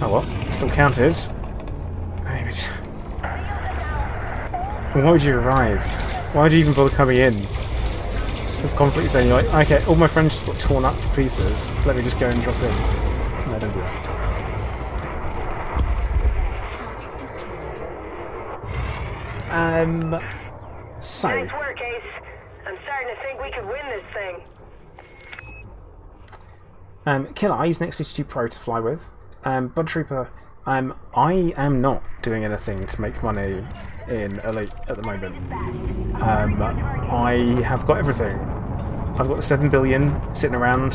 Oh well, still counted. Why would you arrive? Why would you even bother coming in? There's conflict saying, you're like, okay, all my friends just got torn up to pieces, let me just go and drop in. No, don't do that. So... Nice work, Ace. I'm starting to think we could win this thing. Killer Eyes next 52 Pro to fly with. Bud Trooper, I am not doing anything to make money in Elite at the moment. I have got everything. I've got the 7 billion sitting around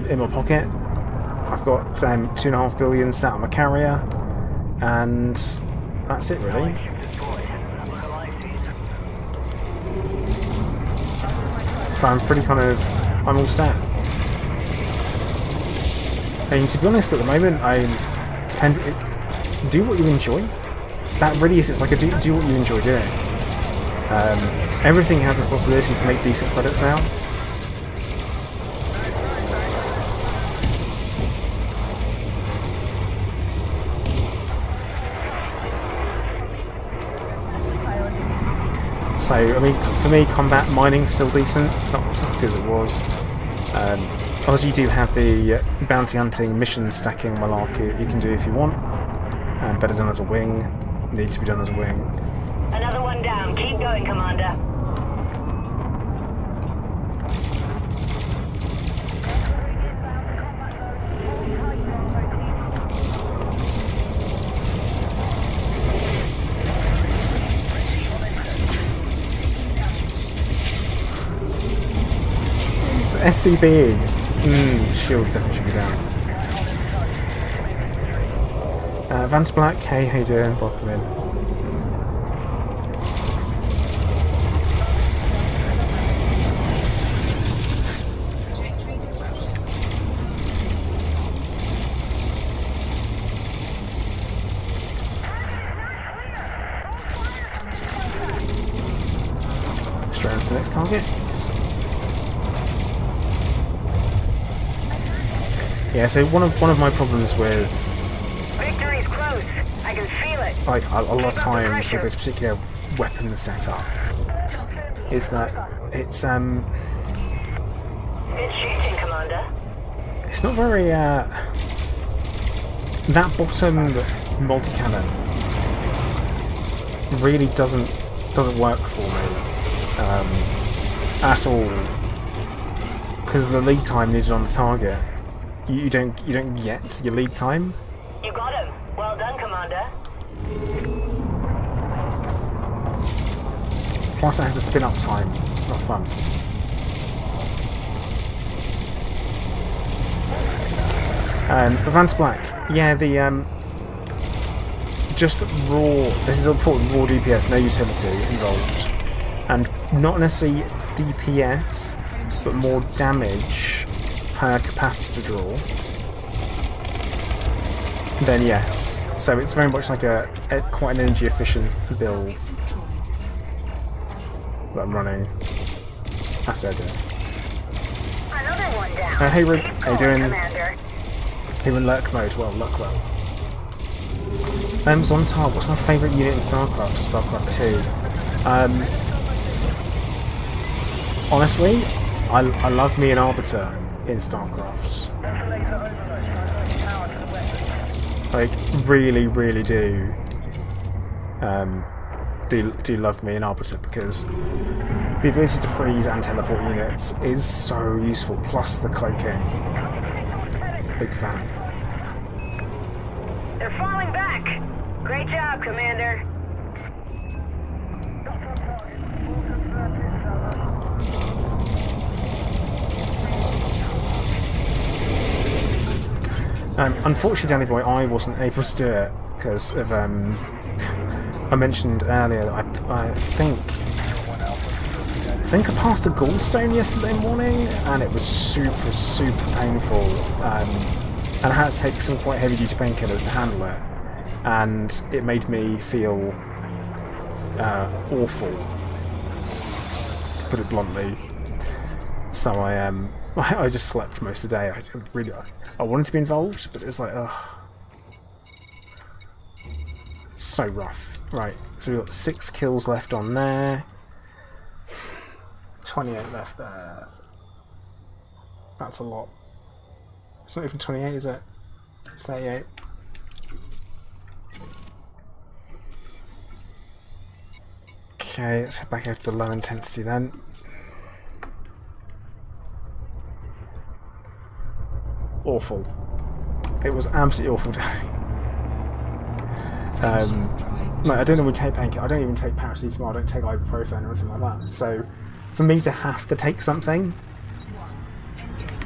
in my pocket. I've got 2.5 billion sat on my carrier, and that's it really. So I'm pretty I'm all set. And to be honest, at the moment, do what you enjoy. That really is, it's like a do what you enjoy doing. Everything has a possibility to make decent credits now. So, I mean, for me, combat mining's still decent. It's not as good as it was. Obviously, you do have the bounty hunting, mission stacking malarkey you can do if you want. Better done as a wing. Needs to be done as a wing. Another one down. Keep going, Commander. It's SCB. Shields definitely should be down. Vance Black, hey, how you doing? Welcome in. Straight on to the next target. Yeah, so one of my problems with Victory's close. I can feel it. like a lot of times with this particular weapon setup is that it's Good shooting, Commander. it's not very that bottom multi-cannon really doesn't work for me at all, because the lead time needed on the target. You don't get your lead time. You got him. Well done, Commander. Plus, it has a spin-up time. It's not fun. Advanced Black. Yeah, the just raw. This is important. Raw DPS, no utility involved, and not necessarily DPS, but more damage per capacity draw. Then yes. So it's very much like a quite an energy efficient build that I'm running. That's the idea. Another one down. Hey Rick, how you doing? Commander. You're in lurk mode. Well, luck well. Zontar, what's my favourite unit in StarCraft or StarCraft 2? Honestly, I love me an Arbiter in StarCraft. Like, really, really do love me an Arbiter, because the ability to freeze and teleport units is so useful, plus the cloaking. Big fan. They're falling back. Great job, Commander. Unfortunately, Danny Boy, I wasn't able to do it because of I mentioned earlier that I think I passed a gallstone yesterday morning, and it was super painful, and I had to take some quite heavy duty painkillers to handle it, and it made me feel awful, to put it bluntly. So I just slept most of the day. I wanted to be involved, but it was like, ugh, so rough. Right, so we've got 6 kills left on there, 28 left there. That's a lot. It's not even 28, is it? It's 38. Okay, let's head back out to the low intensity then. Awful. It was absolutely awful day. No, I don't even take painkiller. I don't even take paracetamol. I don't take ibuprofen or anything like that. So, for me to have to take something,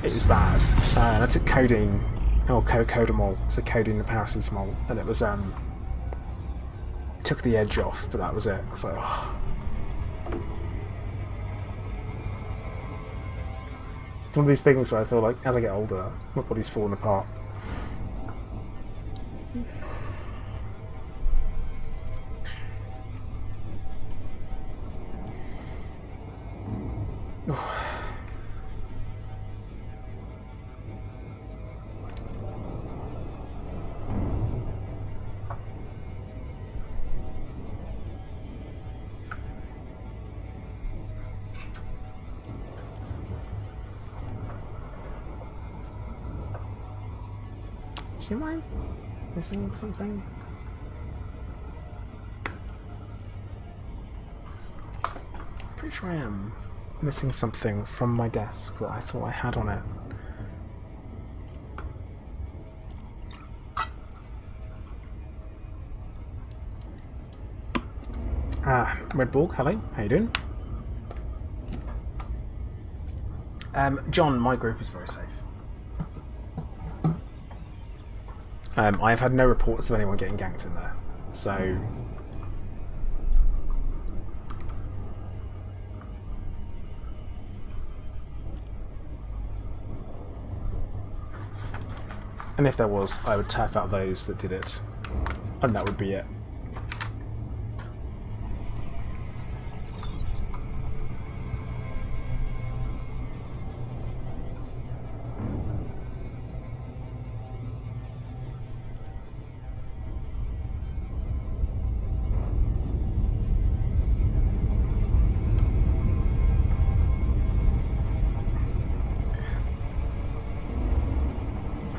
it is bad. I took codeine, or codamol, so codeine and paracetamol, and it was took the edge off, but that was it. So. It's one of these things where I feel like as I get older, my body's falling apart. Am I missing something? Pretty sure I am missing something from my desk that I thought I had on it. Redborg, hello, how you doing? John, my group is very safe. I have had no reports of anyone getting ganked in there, so... And if there was, I would turf out those that did it, and that would be it.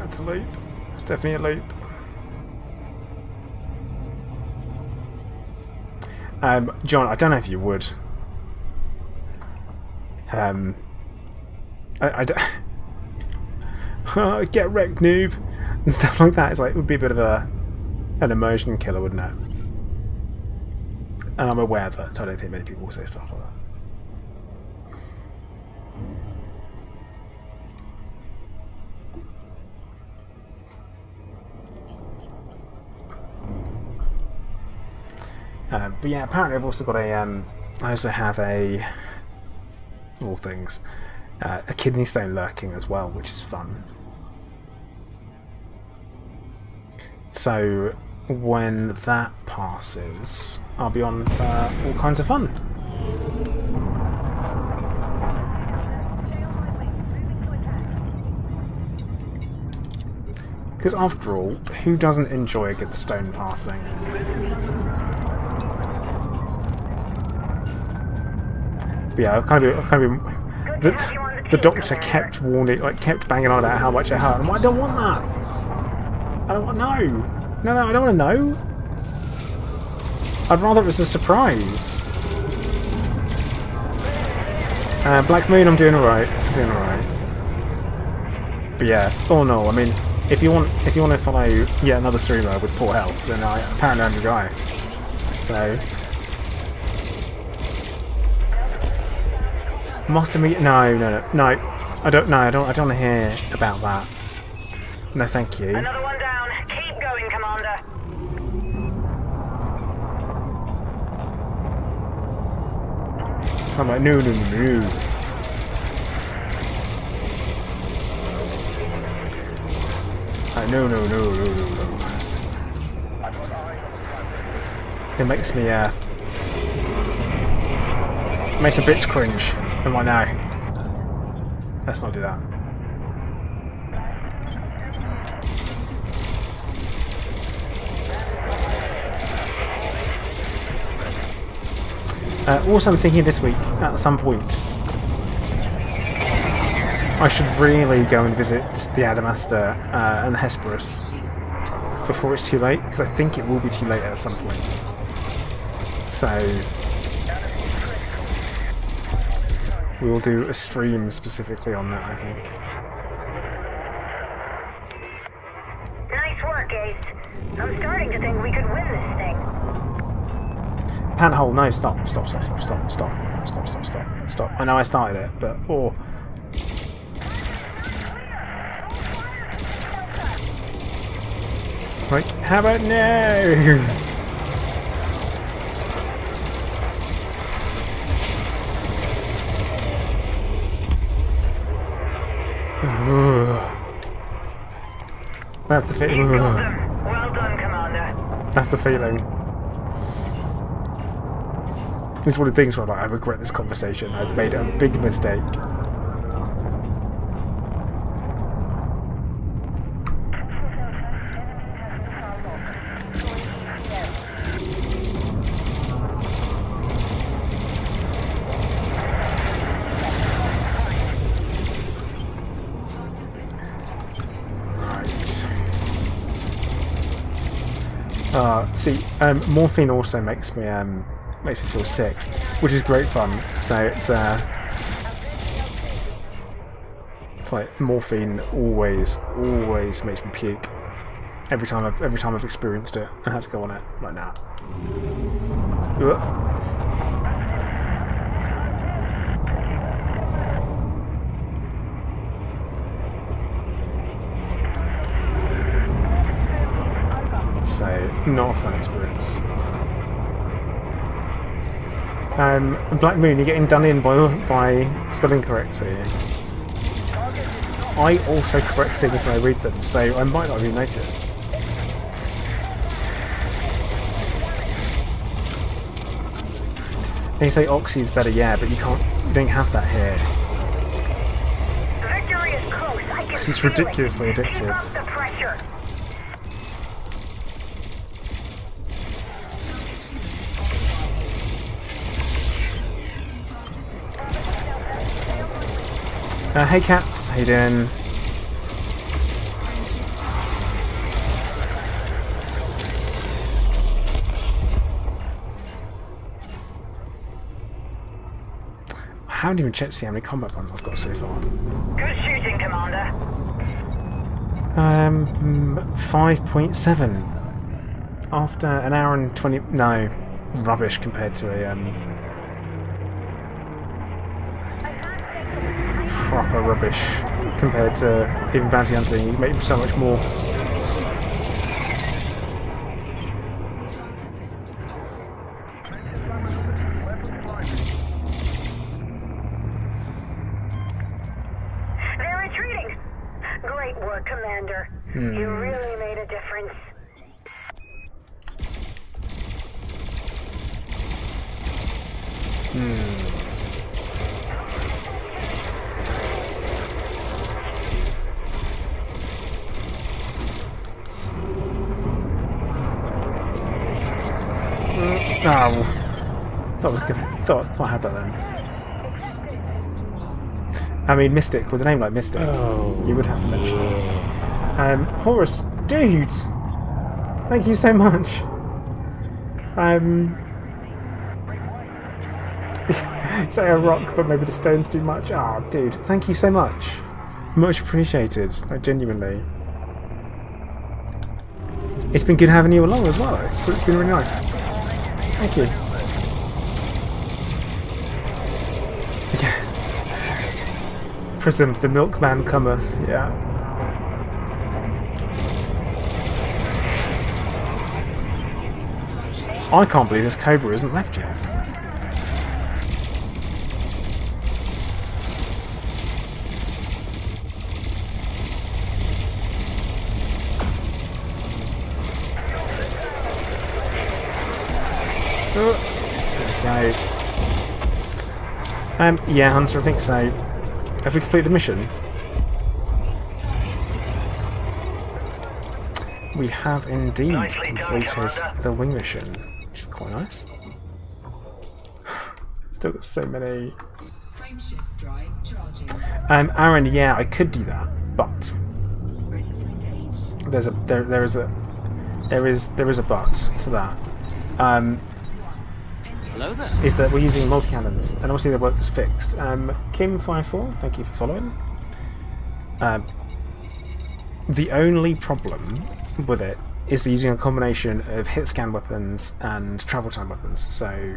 It's a loop. It's definitely a loop. John, I don't know if you would. I don't... Get wrecked, noob! And stuff like that. It's like, it would be a bit of an immersion killer, wouldn't it? And I'm aware that I don't think many people will say stuff like that. But yeah, apparently I've also got a, I also have a, of all things, a kidney stone lurking as well, which is fun. So when that passes, I'll be on for all kinds of fun. Because after all, who doesn't enjoy a good stone passing? But yeah, the doctor kept warning, like kept banging on about how much it hurt. I'm like, I don't want that. I don't want no, I don't want to know. I'd rather it was a surprise. Black Moon, I'm doing alright. But yeah, all in all, I mean, if you want to follow yet another streamer with poor health, then apparently I'm your guy. So. Monster meat? No. I don't want to hear about that. No, thank you. Another one down. Keep going, Commander. I'm like, no. No. It makes me makes my bits cringe. I'm like, no. Let's not do that. Also, I'm thinking this week, at some point, I should really go and visit the Adamastor and the Hesperus before it's too late, because I think it will be too late at some point. So we will do a stream specifically on that, I think. Nice work, Ace. I'm starting to think we could win this thing. Panhole, no, stop. I know I started it, but like, how about no? That's the feeling. Well done, Commander. That's the feeling. It's one of the things where I regret this conversation. I've made a big mistake. See, morphine also makes me feel sick, which is great fun. So it's like morphine always makes me puke every time I've experienced it. I had to go on it like that. So, not a fun experience. Black Moon, you're getting done in by spelling correctly. I also correct things when I read them, so I might not have even noticed. They say Oxy is better, yeah, but you don't have that here. Victory is close. I can Because it's feel it. ridiculously Keep addictive. up the pressure. Hey cats, how you doing? haven't even checked to see how many combat points I've got so far. Good shooting, Commander. 5.7 after an hour and 20. No, rubbish compared to a proper rubbish compared to even bounty hunting. You make so much more. They're retreating. Great work, Commander. You really made a difference. Oh, thought I had that then. I mean, Mystic, with a name like Mystic, you would have to mention it. Horus, dude! Thank you so much! Say a rock, but maybe the stone's too much. Ah, oh, dude, thank you so much. Much appreciated, like, genuinely. It's been good having you along as well, so it's been really nice. Thank you. Prism, the milkman cometh, yeah. I can't believe this Cobra isn't left yet. Okay. Yeah, Hunter, I think so. Have we completed the mission? We have indeed completed the wing mission, which is quite nice. Still got so many. Frameshift drive charging. Aaron, yeah, I could do that, but Ready to engage. there is a but to that. Hello there. Is that we're using multi-cannons, and obviously the work was fixed. Kim54, thank you for following. The only problem with it is using a combination of hit scan weapons and travel time weapons, so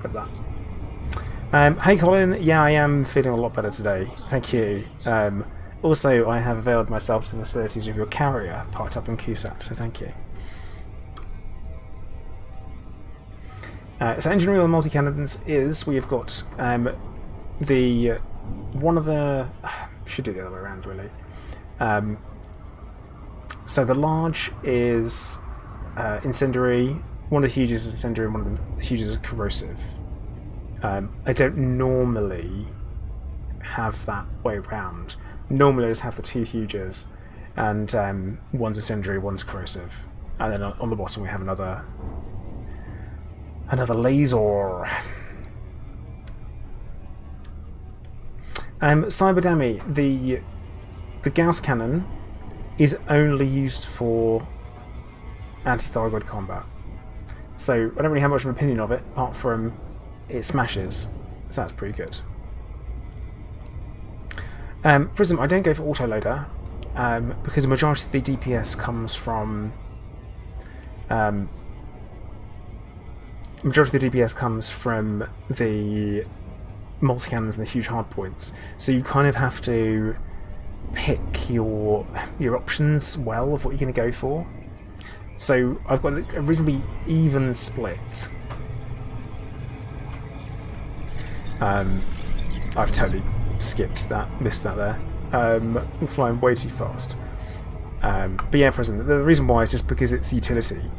got that. Hey Colin, yeah, I am feeling a lot better today, thank you. Also, I have availed myself to the facilities of your carrier parked up in QSAT, so thank you. So engineering on multi-cannons is, we have got should do the other way around really. So the large is incendiary, one of the huges is incendiary and one of the huges is corrosive. I don't normally have that way around. Normally I just have the two huges and one's incendiary, one's corrosive. And then on the bottom we have another laser. Cyberdami, the Gauss cannon is only used for anti-thyroid combat. So I don't really have much of an opinion of it, apart from it smashes. So that's pretty good. Prism, I don't go for autoloader, because the majority of the DPS comes from the multi-cannons and the huge hardpoints, so you kind of have to pick your options well of what you're going to go for. So I've got a reasonably even split. I've totally skipped that, missed that there. I'm flying way too fast. But yeah, President, the reason why is just because it's utility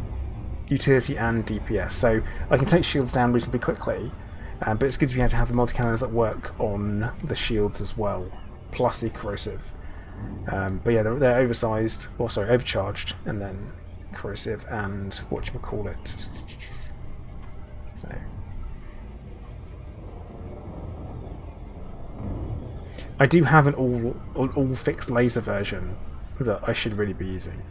and DPS, so I can take shields down reasonably quickly, but it's good to be able to have the multi-cannons that work on the shields as well, plus the corrosive. But yeah, they're oversized, or sorry, overcharged, and then corrosive and whatchamacallit. So I do have an all fixed laser version that I should really be using.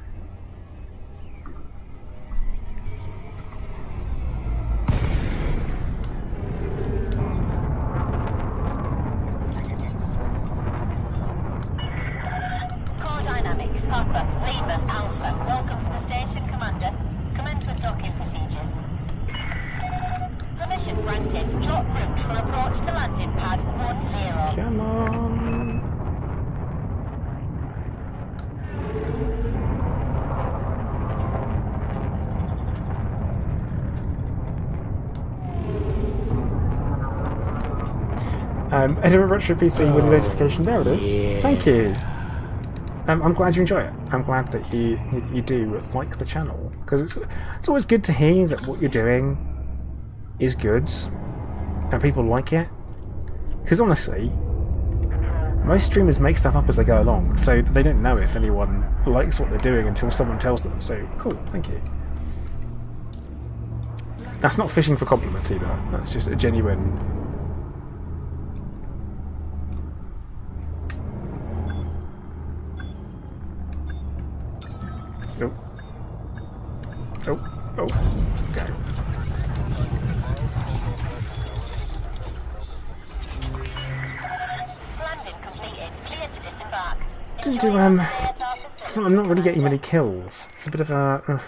Papa, Lima, Alpha. Welcome to the station, Commander. Commence with docking procedures. Permission granted. Drop route for approach to landing pad 10. Come on. Edinburgh Retro PC with a notification. There it is. Yeah. Thank you. I'm glad you enjoy it. I'm glad that you do like the channel, because it's always good to hear that what you're doing is good and people like it. Because honestly, most streamers make stuff up as they go along, so they don't know if anyone likes what they're doing until someone tells them. So cool, thank you. That's not fishing for compliments either. That's just a genuine. Oh. Oh. Oh. Okay. Landing completed. Clear to disembark. Didn't do, I'm not really getting many kills. It's a bit of a...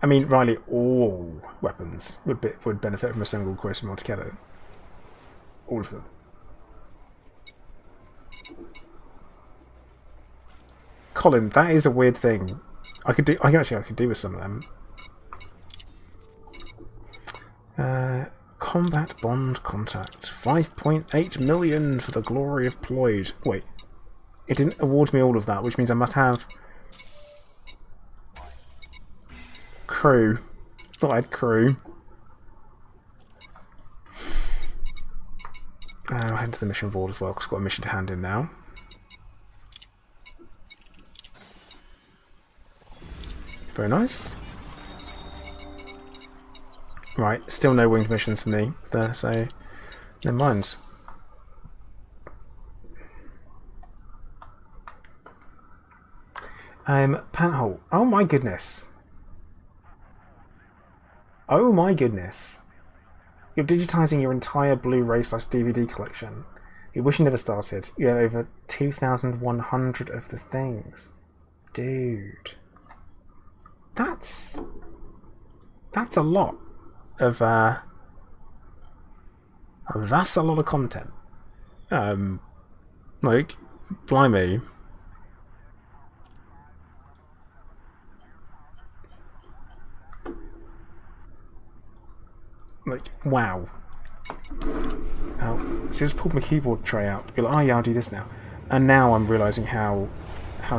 I mean, Riley, all weapons would benefit from a single question altogether. All of them. Colin, that is a weird thing. I could do with some of them. Combat bond contact. 5.8 million for the glory of Ployd. Wait, it didn't award me all of that, which means I must have crew. Thought I had crew. I'll head to the mission board as well, because I've got a mission to hand in now. Very nice. Right, still no winged missions for me there, so never mind. Panhole. Oh my goodness. Oh my goodness. You're digitising your entire Blu-ray/DVD collection. You wish you never started. You have over 2,100 of the things. Dude. That's a lot of that's a lot of content. Like, blimey. Like, wow. Oh, so I just pulled my keyboard tray out to be like, oh yeah, I'll do this now. And now I'm realising how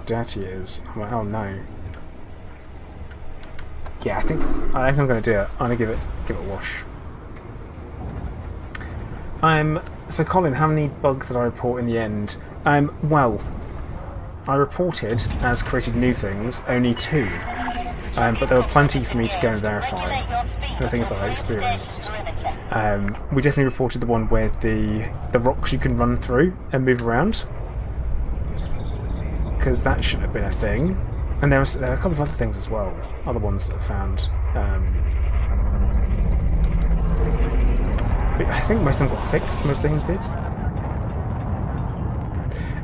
dirty it is. I'm like, oh no. Yeah, I think I'm going to do it. I'm going to give it a wash. So Colin, how many bugs did I report in the end? Well, I reported, as created new things, only 2. But there were plenty for me to go and verify. The things that I experienced. We definitely reported the one where the rocks you can run through and move around, because that shouldn't have been a thing. And there are a couple of other things as well, other ones that I found. But I think most of them got fixed, most things did.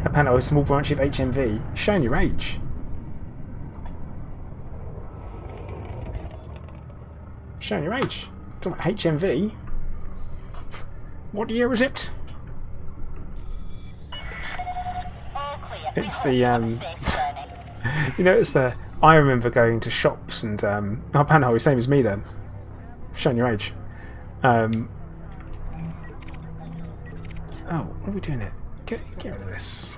Apparently, a small branch of HMV, showing your age. Showing your age. Talking about HMV. What year is it? It's the you know, it's the. I remember going to shops and oh, Panhole, same as me then. Showing your age. Oh, what are we doing it? Get rid of this.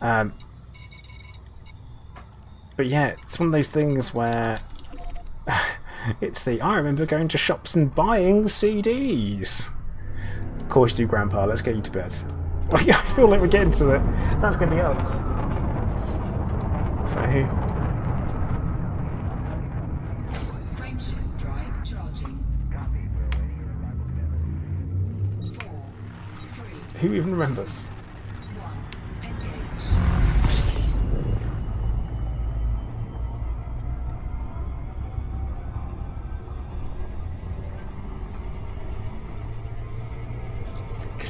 But yeah, it's one of those things where it's the. I remember going to shops and buying CDs. Of course you do, Grandpa. Let's get you to bed. Like, I feel like we're getting to it. That's going to be us. So. Frameshift drive charging. 4, 3, Who even remembers? 1, engage.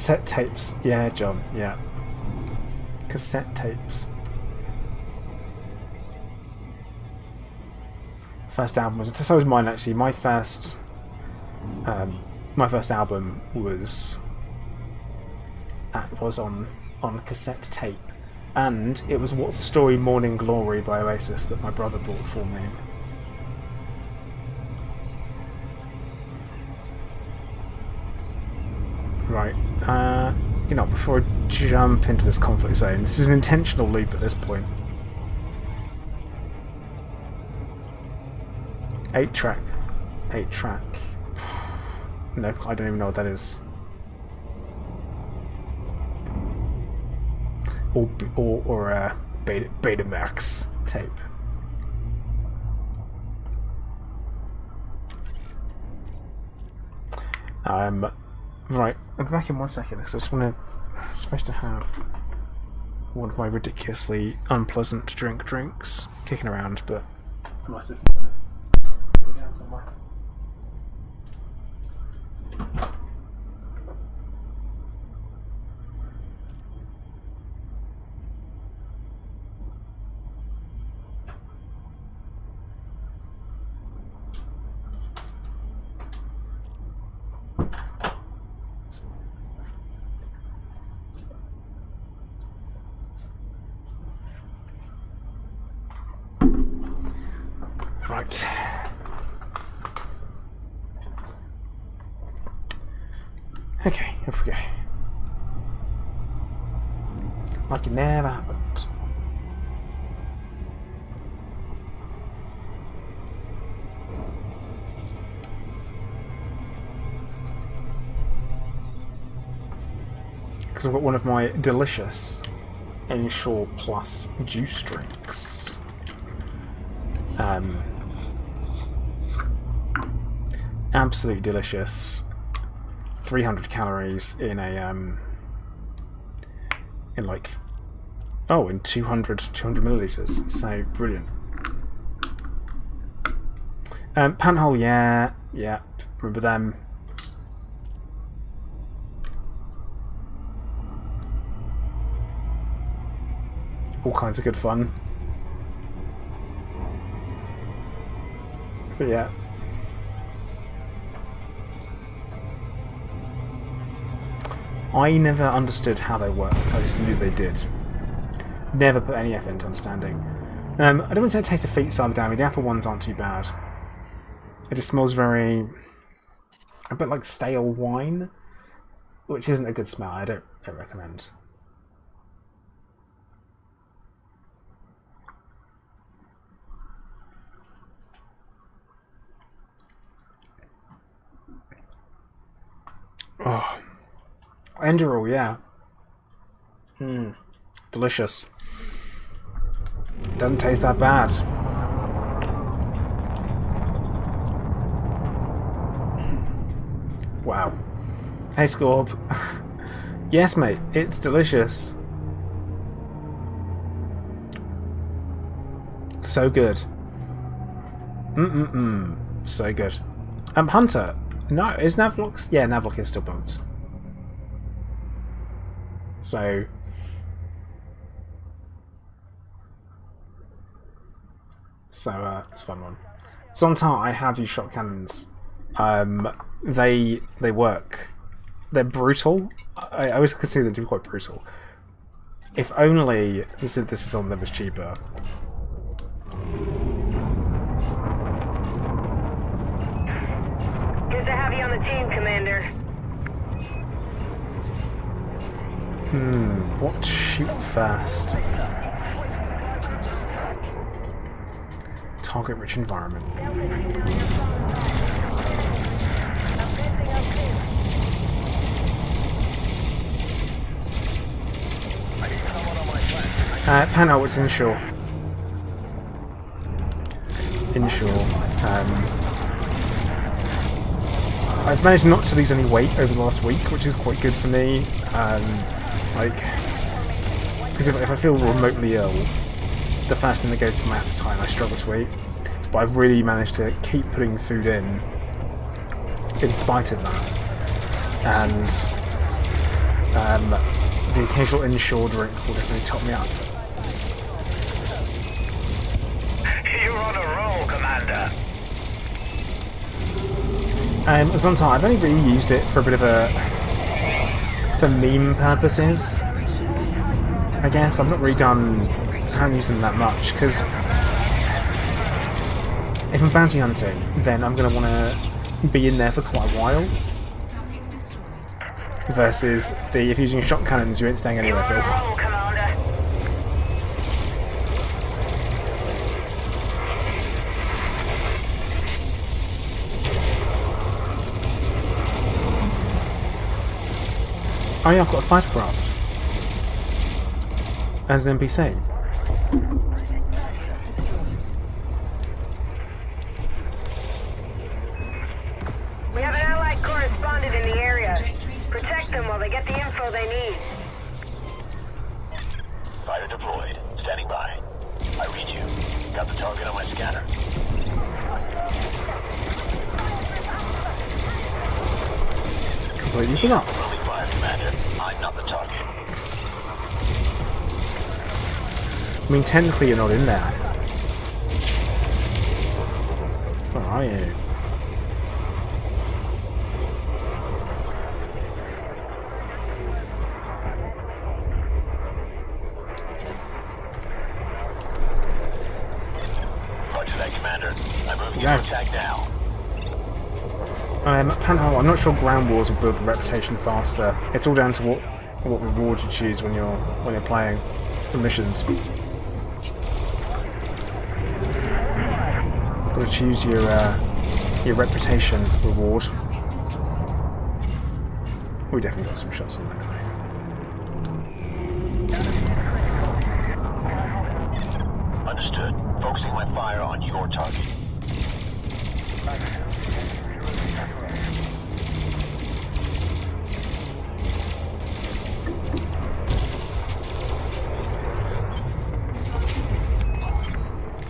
Cassette tapes. Yeah, John. Yeah. Cassette tapes. First album was so was mine actually. My first album was on cassette tape, and it was What's the Story Morning Glory by Oasis that my brother bought for me. Right, before I jump into this conflict zone, this is an intentional loop at this point. 8-track. No, I don't even know what that is. Or Betamax tape. Right, I'll be back in 1 second because I just want to. I'm supposed to have one of my ridiculously unpleasant drinks kicking around, but I might have put it down somewhere. Right. Okay, off we go. Like it never happened. Because I've got one of my delicious Ensure Plus juice drinks. Absolutely delicious. 300 calories in a in 200 milliliters. So brilliant. Panhole, yeah, remember them. All kinds of good fun. But yeah. I never understood how they worked, I just knew they did. Never put any effort into understanding. I don't want to say it tastes a feet cider down. The apple ones aren't too bad. It just smells a bit like stale wine, which isn't a good smell. I don't recommend. Oh. Enderal, yeah. Delicious. Doesn't taste that bad. Wow. Hey, Scorb. Yes, mate, it's delicious. So good. So good. Hunter. No, is Navlock? Yeah, Navlock is still bumped. So it's a fun one. Zontar, I have used shot cannons. They work. They're brutal. I always consider them to be quite brutal. If only this is on them as cheaper. Good to have you on the team, Commander. What to shoot first? Target-rich environment. Pan out what's inshore. Inshore. I've managed not to lose any weight over the last week, which is quite good for me. Because if I feel remotely ill, the first thing that goes to my appetite and I struggle to eat. But I've really managed to keep putting food in spite of that. And The occasional inshore drink will definitely top me up. You're on a roll, Commander. Sometimes I've only really used it for a bit of for meme purposes. I guess I've not really I haven't used them that much, because if I'm bounty hunting, then I'm going to want to be in there for quite a while. Versus if you're using shot cannons, you ain't staying anywhere for a while. Roll, Commander. Oh yeah, I've got a fighter craft. As an NPC. We have an allied correspondent in the area. Protect them while they get the info they need. Fighter deployed. Standing by. I read you. Got the target on my scanner. Completely forgot. Friendly fire, Commander. I'm not the target. I mean, technically you're not in there. Where are you? Roger that, Commander. I'm moving Yeah. to attack now. Panhole, I'm not sure ground wars will build the reputation faster. It's all down to what reward you choose when you're playing for missions. Got to choose your reputation reward. We definitely got some shots on that guy. Understood. Focusing my fire on your target.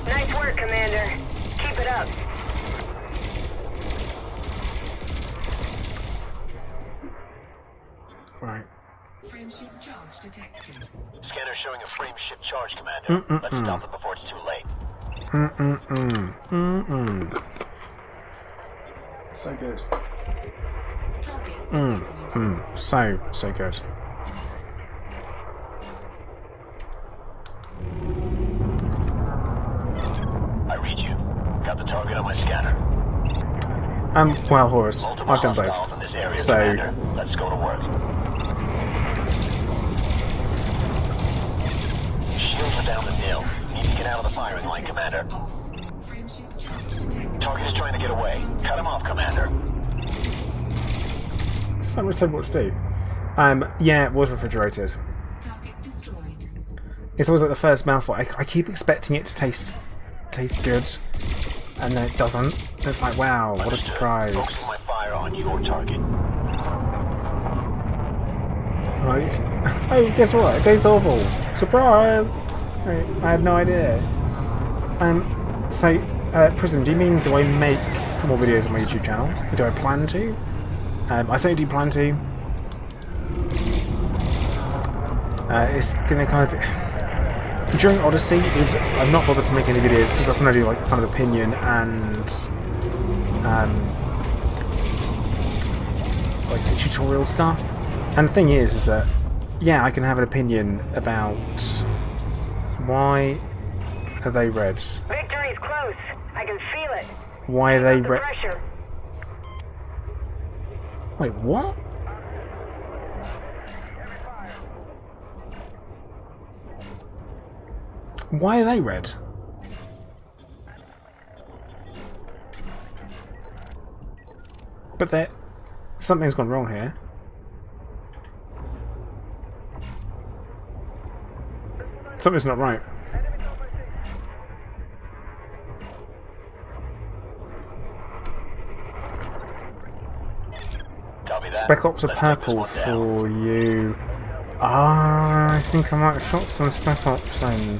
Nice work, Commander. Keep it up. Right. Frameshift charge detected. Scanner showing a frame shift charge, Commander. Let's stop it before it's too late. So good. Target destroyed. So good. I read you. Got the target on my scanner. Well, Horus, Multiple I've done hostiles in this area, both. So, Commander. Let's go to work. Shields are down the hill. Need to get out of the firing line, Commander. Off. Frameshift charge detected. Target is trying to get away. Cut him off, Commander. so much to tell me what to do. Yeah, it was refrigerated. Target destroyed. It's always like the first mouthful. I keep expecting it to taste good, and then it doesn't. And it's like, wow, what a Understood. surprise! Focusing my fire on your target. Like, oh, guess what? It tastes awful. Surprise! Right, I had no idea. So, Prism, do you mean do I make more videos on my YouTube channel? Do I plan to? I certainly do plan to. It's gonna kind of during Odyssey. I've not bothered to make any videos because often I do like kind of opinion and like tutorial stuff. And the thing is that yeah, I can have an opinion about why are they red? Victory's close. I can feel it. Why are they The red? pressure. Wait, what? Why are they red? But something's gone wrong here. Something's not right. Copy that. Spec Ops are Let's take this purple one down. for you. Ah, I think I might have shot some Spec Ops then.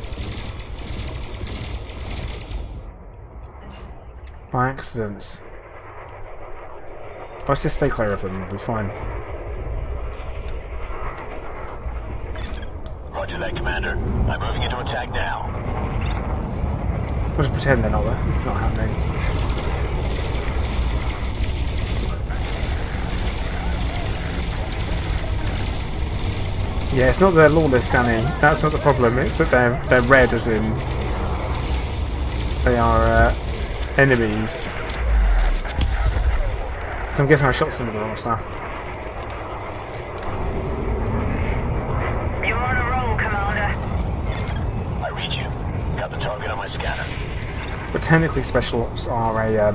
By accident. Let's just stay clear of them, we'll be fine. that, Commander. I'm moving into attack now. We'll just pretend they're not there. It's not happening. Yeah, it's not they're lawless, Danny. That's not the problem. It's that they're red, as in they are enemies. So I'm guessing I shot some of the wrong stuff. You're on a roll, Commander. I read you. Got the target on my scanner. But technically, special ops are they're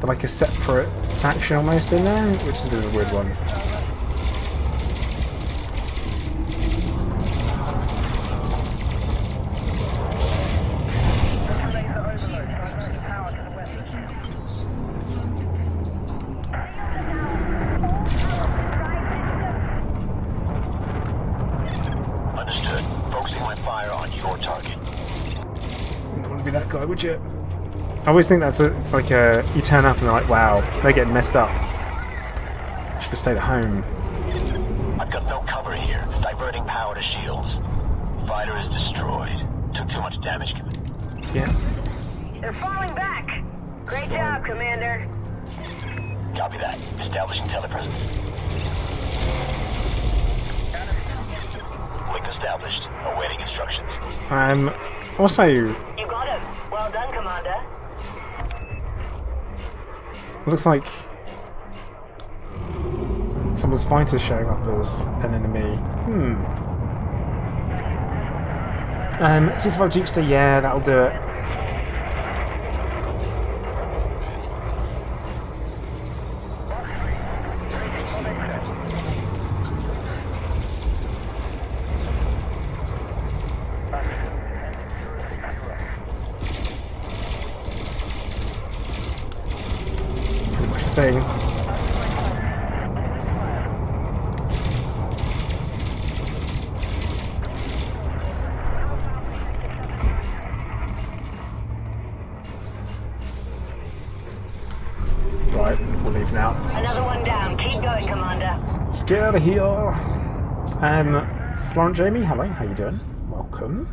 like a separate faction almost in there, which is a bit of a weird one. Understood. Focusing my fire on your target. You don't want to be that guy, would you? I always think it's like you turn up and they're like, wow, they're getting messed up. Should have stayed at home. I've got no cover here. Diverting power to shields. Fighter is destroyed. Took too much damage. Yeah. They're falling back. Great job, Commander. Copy that. Establishing telepresence. Link established. Awaiting instructions. Also, You got him. Well done, Commander. looks like someone's fighter showing up as an enemy. 65 Jukester, yeah, that'll do it. Pretty much the thing. Right, we'll leave now. Another one down. Keep going, Commander. Let's get out of here. Florent Jamie, hello, how you doing? Welcome.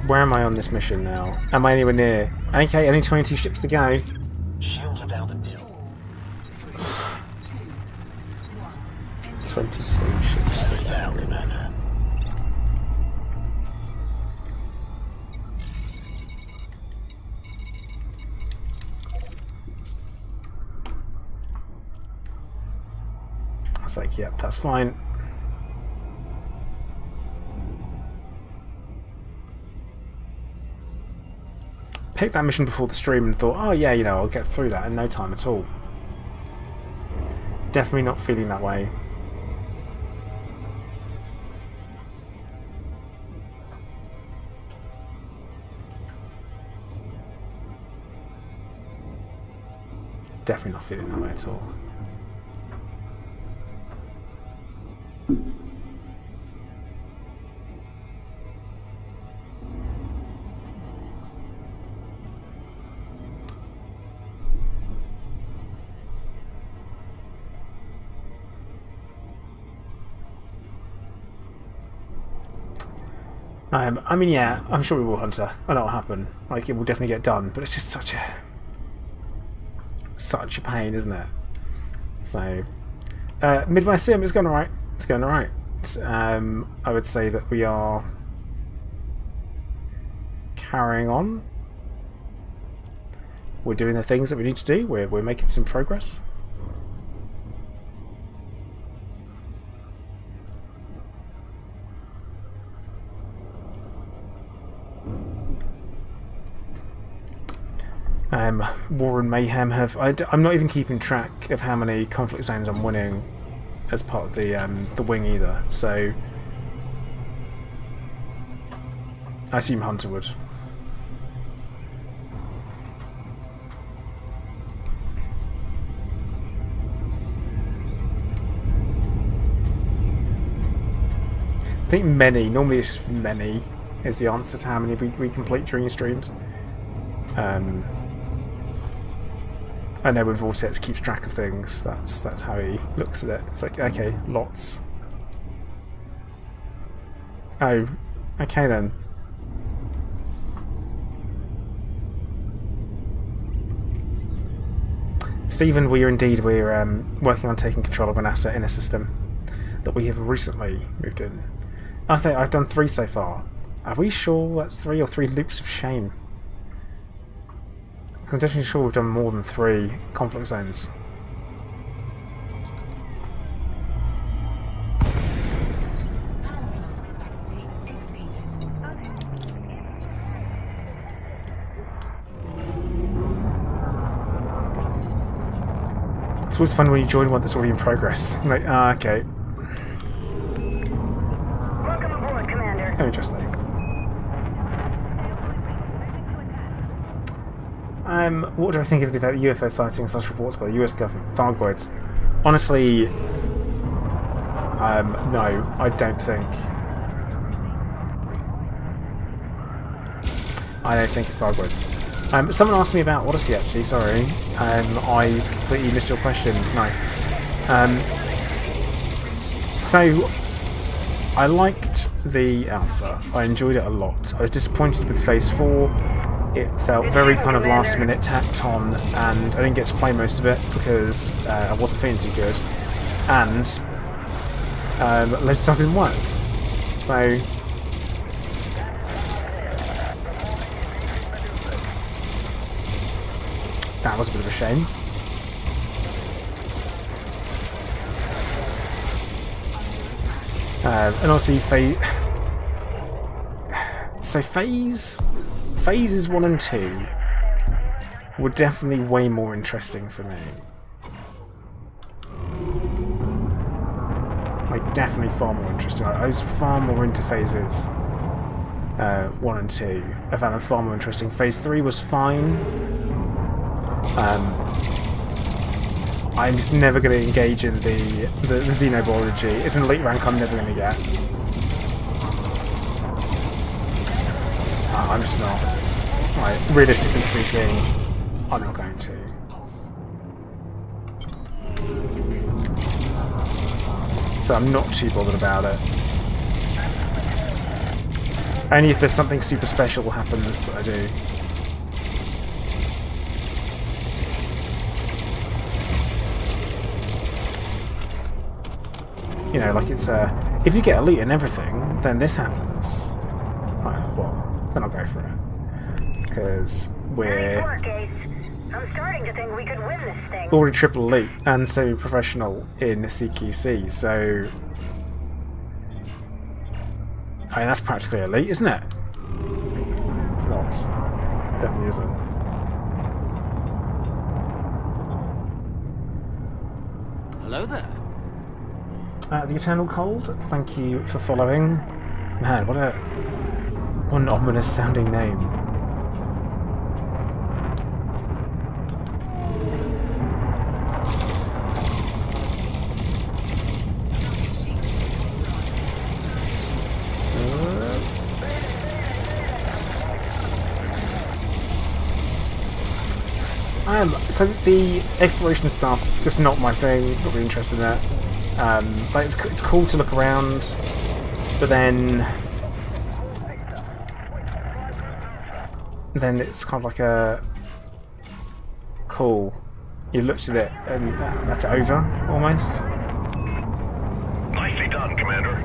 Where am I on this mission now? Am I anywhere near? Okay, only 22 ships to go. Shields are down to nil. 22 ships to Down, go. Commander. It's like, yep, that's fine. Picked that mission before the stream and thought, oh yeah, you know, I'll get through that in no time at all. Definitely not feeling that way. Definitely not feeling that way at all. I mean, yeah, I'm sure we will, Hunter. I know what'll happen. Like, it will definitely get done, but it's just such a pain, isn't it? So, Midway Sim is going alright. It's going alright. I would say that we are carrying on. We're doing the things that we need to do. We're making some progress. War and Mayhem have... I'm not even keeping track of how many conflict zones I'm winning as part of the wing either, so... I assume Hunter would. I think many, normally it's many, is the answer to how many we complete during your streams. I know when Vortex keeps track of things, that's how he looks at it. It's like, okay, lots. Oh, okay then. Stephen, we're working on taking control of an asset in a system that we have recently moved in. I think I've done 3 so far. Are we sure that's 3 or 3 loops of shame? I'm definitely sure we've done more than 3 conflict zones. Power plant capacity exceeded. It's always fun when you join one that's already in progress. Like, okay. Welcome aboard, Commander. Oh, interesting. What do I think of the UFO sightings / reports by the US government? Thargoids. Honestly, no, I don't think. I don't think it's Thargoids. Someone asked me about Odyssey, actually, sorry. I completely missed your question. No. So, I liked the alpha. I enjoyed it a lot. I was disappointed with Phase 4. It felt very kind of last minute tacked on, and I didn't get to play most of it because I wasn't feeling too good. And loads of stuff didn't work. So that was a bit of a shame. And obviously Phases 1 and 2 were definitely way more interesting for me. Like, definitely far more interesting. I was far more into Phases 1 and 2. I found them far more interesting. Phase 3 was fine. I'm just never going to engage in the xenobiology. It's an elite rank I'm never going to get. I'm just not. Like, realistically speaking, I'm not going to. So I'm not too bothered about it. Only if there's something super special happens that I do. You know, like it's if you get elite and everything, then this happens. Well, then I'll go for it. Because we're Nice work, Ace. I'm starting to think we could win this thing. already triple elite and semi-professional in CQC, so I mean that's practically elite, isn't it? It's not. Definitely isn't. Hello there. The Eternal Cold, thank you for following. Man, what an ominous sounding name. So the exploration stuff, just not my thing, not really interested in that. Like it's cool to look around, but then it's kind of like a cool. You looked at it and that's over almost. Nicely done, Commander.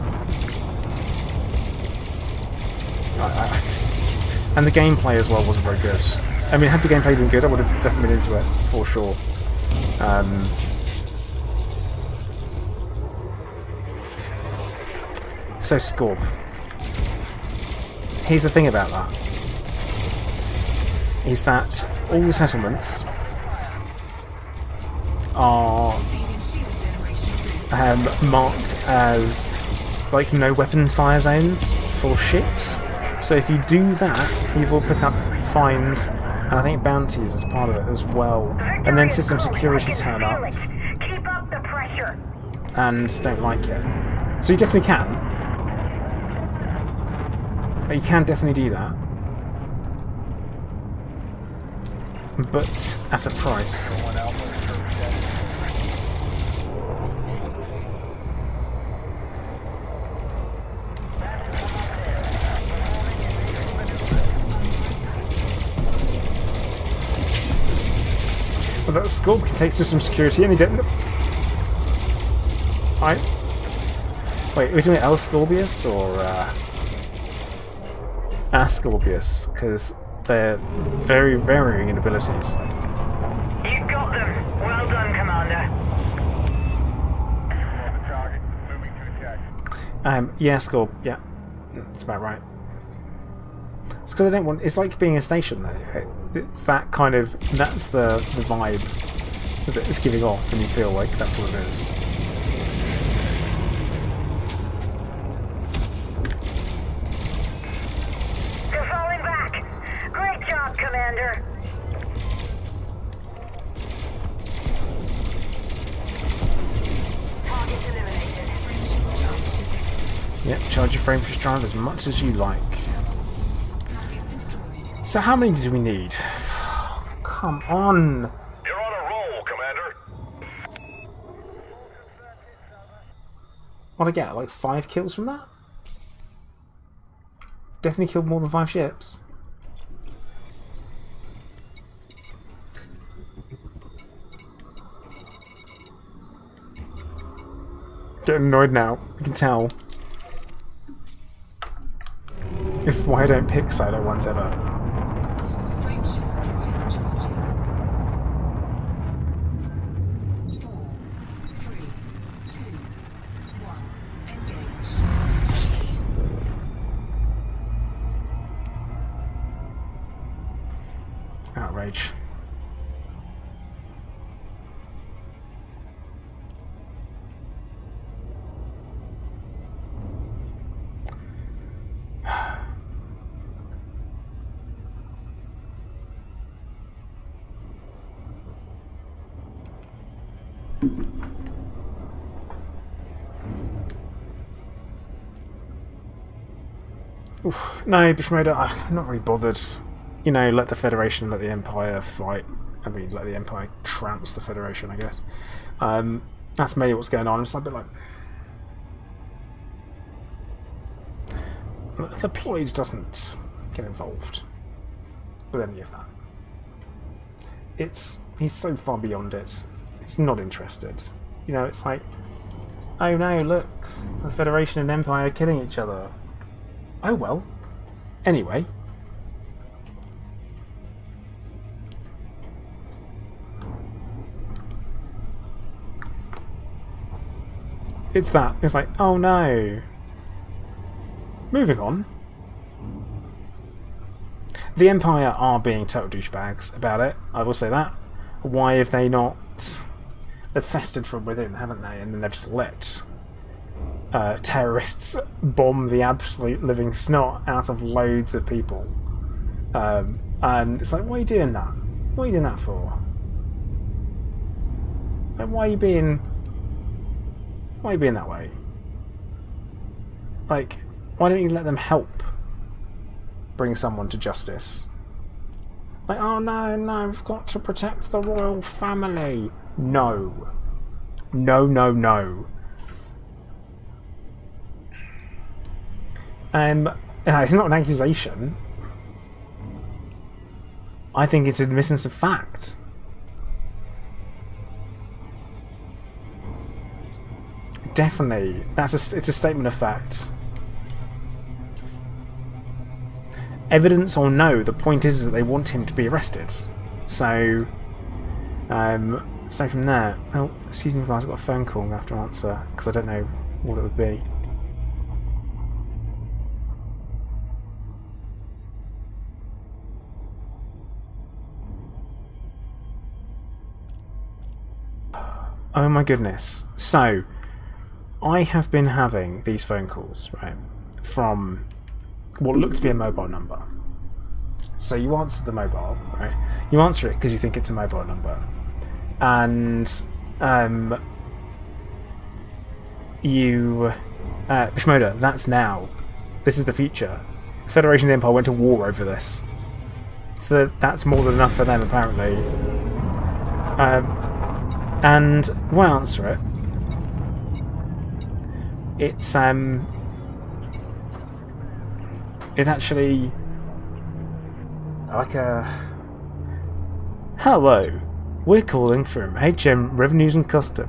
And the gameplay as well wasn't very good. I mean, had the gameplay been good, I would have definitely been into it for sure. So Scorp. Here's the thing about that. Is that all the settlements are marked as like no weapons fire zones for ships. So if you do that, you will pick up fines and I think bounties as part of it as well. And then system security turn up Keep up the pressure. and don't like it. So you definitely can. You can definitely do that. but at a price. Well, that Scorp can take system security, and he didn't. Wait, are we doing El Scorpius or Ascorpius? Because they're very varying in abilities. You got them. Well done, Commander. Yeah, Scorp. Yeah, that's about right. It's because I don't want. It's like being a station, though. It's that kind of. That's the vibe that it's giving off, and you feel like that's what it is. They're falling back. Great job, Commander. Target eliminated. Yep, charge your frame push drive as much as you like. Target destroyed. So how many do we need? Come on. You're on a roll, Commander. What'd I get? Like 5 kills from that? Definitely killed more than 5 ships. Getting annoyed now. You can tell. This is why I don't pick solo ones ever. Frameshift drive charging. 4, 3, 2, 1. Engage. Outrage. Oof. No, Bishmoda, I'm not really bothered. You know, let the Federation, let the Empire fight. I mean, let the Empire trounce the Federation, I guess. That's maybe what's going on. It's a bit like... The Ploid doesn't get involved with any of that. He's so far beyond it. He's not interested. You know, it's like, oh no, look, the Federation and Empire are killing each other. Oh well. Anyway. It's that. It's like, oh no. Moving on. The Empire are being total douchebags about it, I will say that. Why have they not... They've festered from within, haven't they? And then they've just let terrorists bomb the absolute living snot out of loads of people. And it's like, why are you doing that? What are you doing that for? Like, why are you being that way? Like, why don't you let them help bring someone to justice? Like, oh no, we've got to protect the royal family. No. No, no, no. It's not an accusation. I think it's admittance of fact. Definitely. It's a statement of fact. Evidence or no, the point is that they want him to be arrested. So, so from there... Oh, excuse me guys, I've got a phone call I have to answer, because I don't know what it would be. Oh my goodness. So, I have been having these phone calls, right, from what looked to be a mobile number. So you answer the mobile, right? You answer it because you think it's a mobile number. And Bishmoda, that's now. This is the future. The Federation and Empire went to war over this. So that's more than enough for them, apparently. And when I answer it, it's actually like a hello. We're calling from HM Revenues and Custom.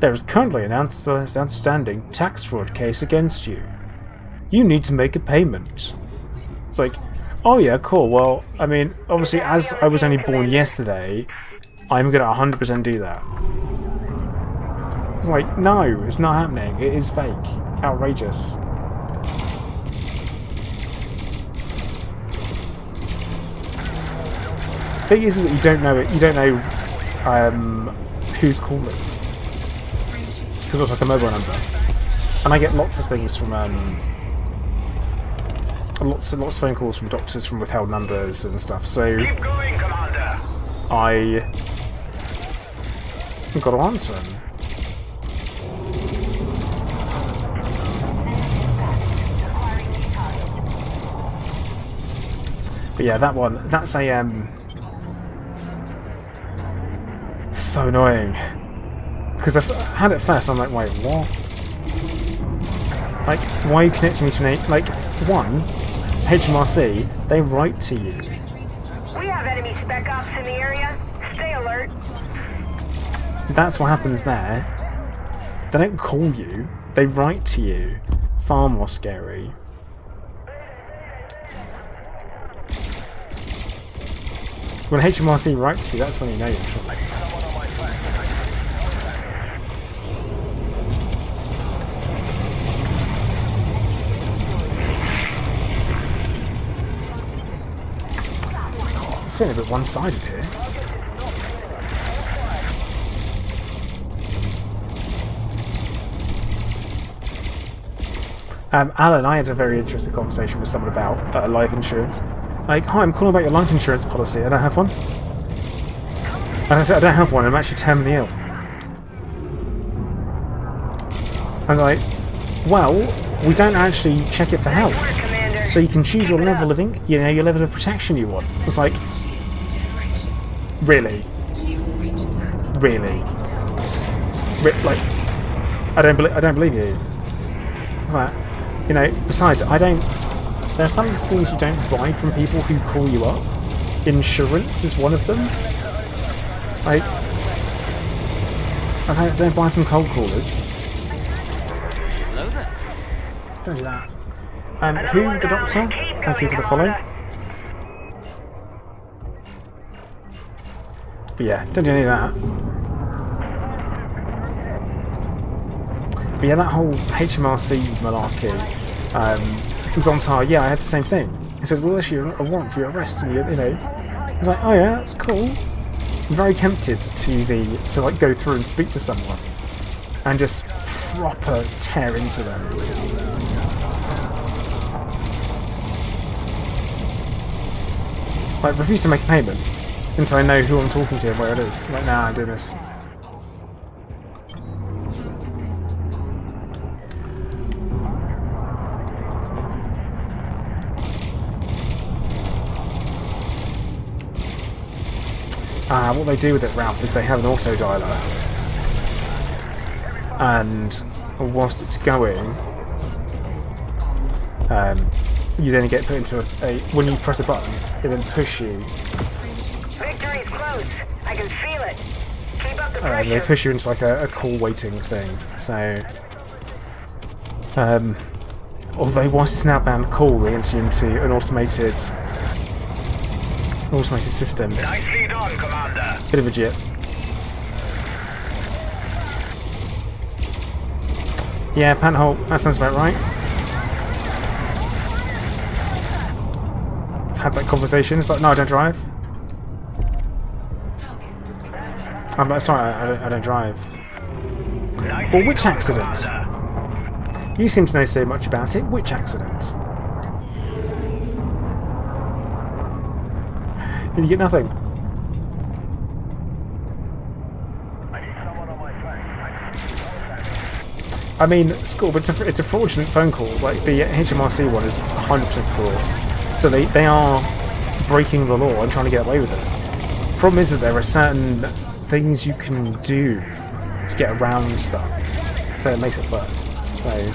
There is currently an outstanding tax fraud case against you. You need to make a payment. It's like, oh yeah, cool. Well, I mean, obviously, as I was only born yesterday, I'm gonna 100% do that. It's like, no, it's not happening. It is fake. Outrageous. The thing is that you don't know it. You don't know who's calling, because it's like a mobile number, and I get lots of things from lots of phone calls from doctors from withheld numbers and stuff. So Keep going, Commander. I've got to answer them. But yeah, that one, that's a so annoying. Because I've had it first, I'm like, wait, what? Like, why are you connecting me to an like one HMRC? They write to you. We have enemy spec ops in the area. Stay alert. That's what happens there. They don't call you. They write to you. Far more scary. When HMRC writes to you, that's when you know you're in trouble. I'm feeling a bit one-sided here. Alan, I had a very interesting conversation with someone about life insurance. Like, hi, I'm calling about your life insurance policy. I don't have one. And I said, I don't have one. I'm actually terminally ill. I'm like, well, we don't actually check it for health. So you can choose your level of, your level of protection you want. It's like, really, really, like, I don't believe you. It's like, besides, there are some things you don't buy from people who call you up. Insurance is one of them. Like, I don't buy from cold callers. Hello there. Don't do that. Who, the doctor? Thank you for the follow. But yeah, don't do any of that. But yeah, that whole HMRC malarkey. Zontar, yeah, I had the same thing. He said, well, issue a warrant for your arrest, and I was like, oh yeah, that's cool. I'm very tempted to like go through and speak to someone and just proper tear into them. Like, refuse to make a payment until I know who I'm talking to and where it is. Like, nah, I'm doing this. What they do with it, Ralph, is they have an auto dialer, and whilst it's going, you then get put into a when you press a button, it then push you. Victory's close. I can feel it. Keep up the pressure. They push you into like a call waiting thing. So, although whilst it's an outbound call, they enter into an automated system. Nicely done, Commander. Bit of a jit. Yeah, Panhole, that sounds about right. I've had that conversation. It's like, no, I don't drive. I'm sorry, I don't drive. Well, which accident? Commander. You seem to know so much about it. Which accident? Did you get nothing? I mean, it's cool, but it's a fraudulent phone call. Like, the HMRC one is 100% fraud. So they are breaking the law and trying to get away with it. Problem is that there are certain things you can do to get around stuff, so it makes it work. So.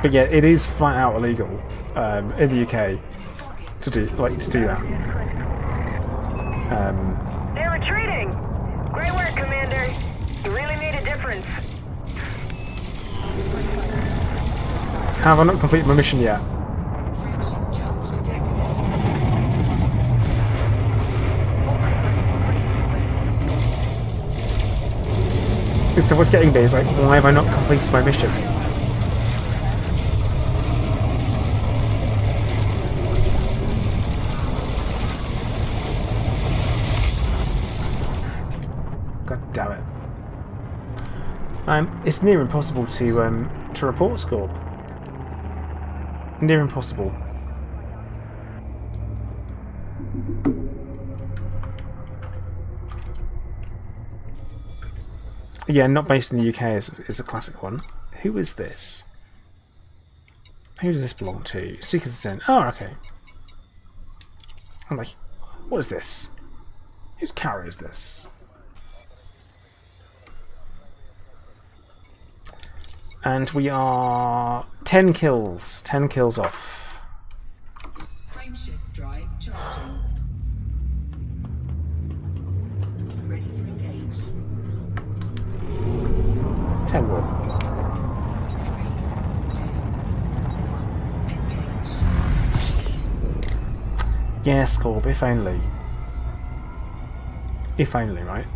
But yeah, it is flat out illegal in the UK to do that. They're retreating! Great work, Commander. You really made a difference. Have I not completed my mission yet? Friendship jump detected. So what's getting me is like, why have I not completed my mission? God damn it. It's near impossible to report Scorp. Near impossible. Yeah, not based in the UK is a classic one. Who is this? Who does this belong to? Seeker of the Sin. Oh, okay. I'm like, what is this? Whose carrier is this? And we are 10 kills. 10 kills off. Frameshift drive charging. Ready to engage. 10 more. 3, 2, 1. Engage. Yeah, Scorp, if only. If only, right?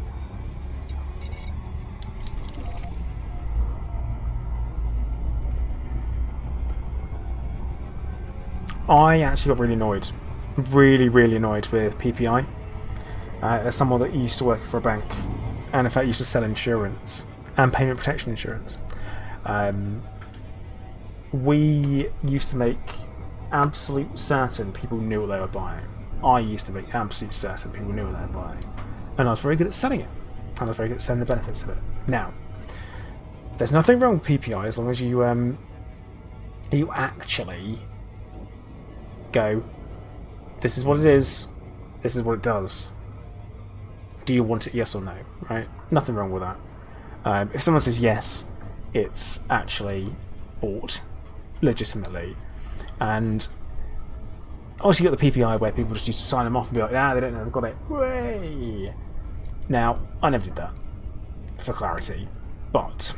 I actually got really annoyed. Really annoyed with PPI. As someone that used to work for a bank, and in fact used to sell insurance and payment protection insurance. We used to make absolute certain people knew what they were buying. I used to make absolute certain people knew what they were buying. And I was very good at selling it. And I was very good at selling the benefits of it. Now, there's nothing wrong with PPI as long as you actually go, this is what it is, this is what it does. Do you want it, yes or no? Right? Nothing wrong with that. If someone says yes, it's actually bought legitimately. And obviously you got the PPI where people just used to sign them off and be like, they don't know they've got it. Hooray! Now, I never did that, for clarity. But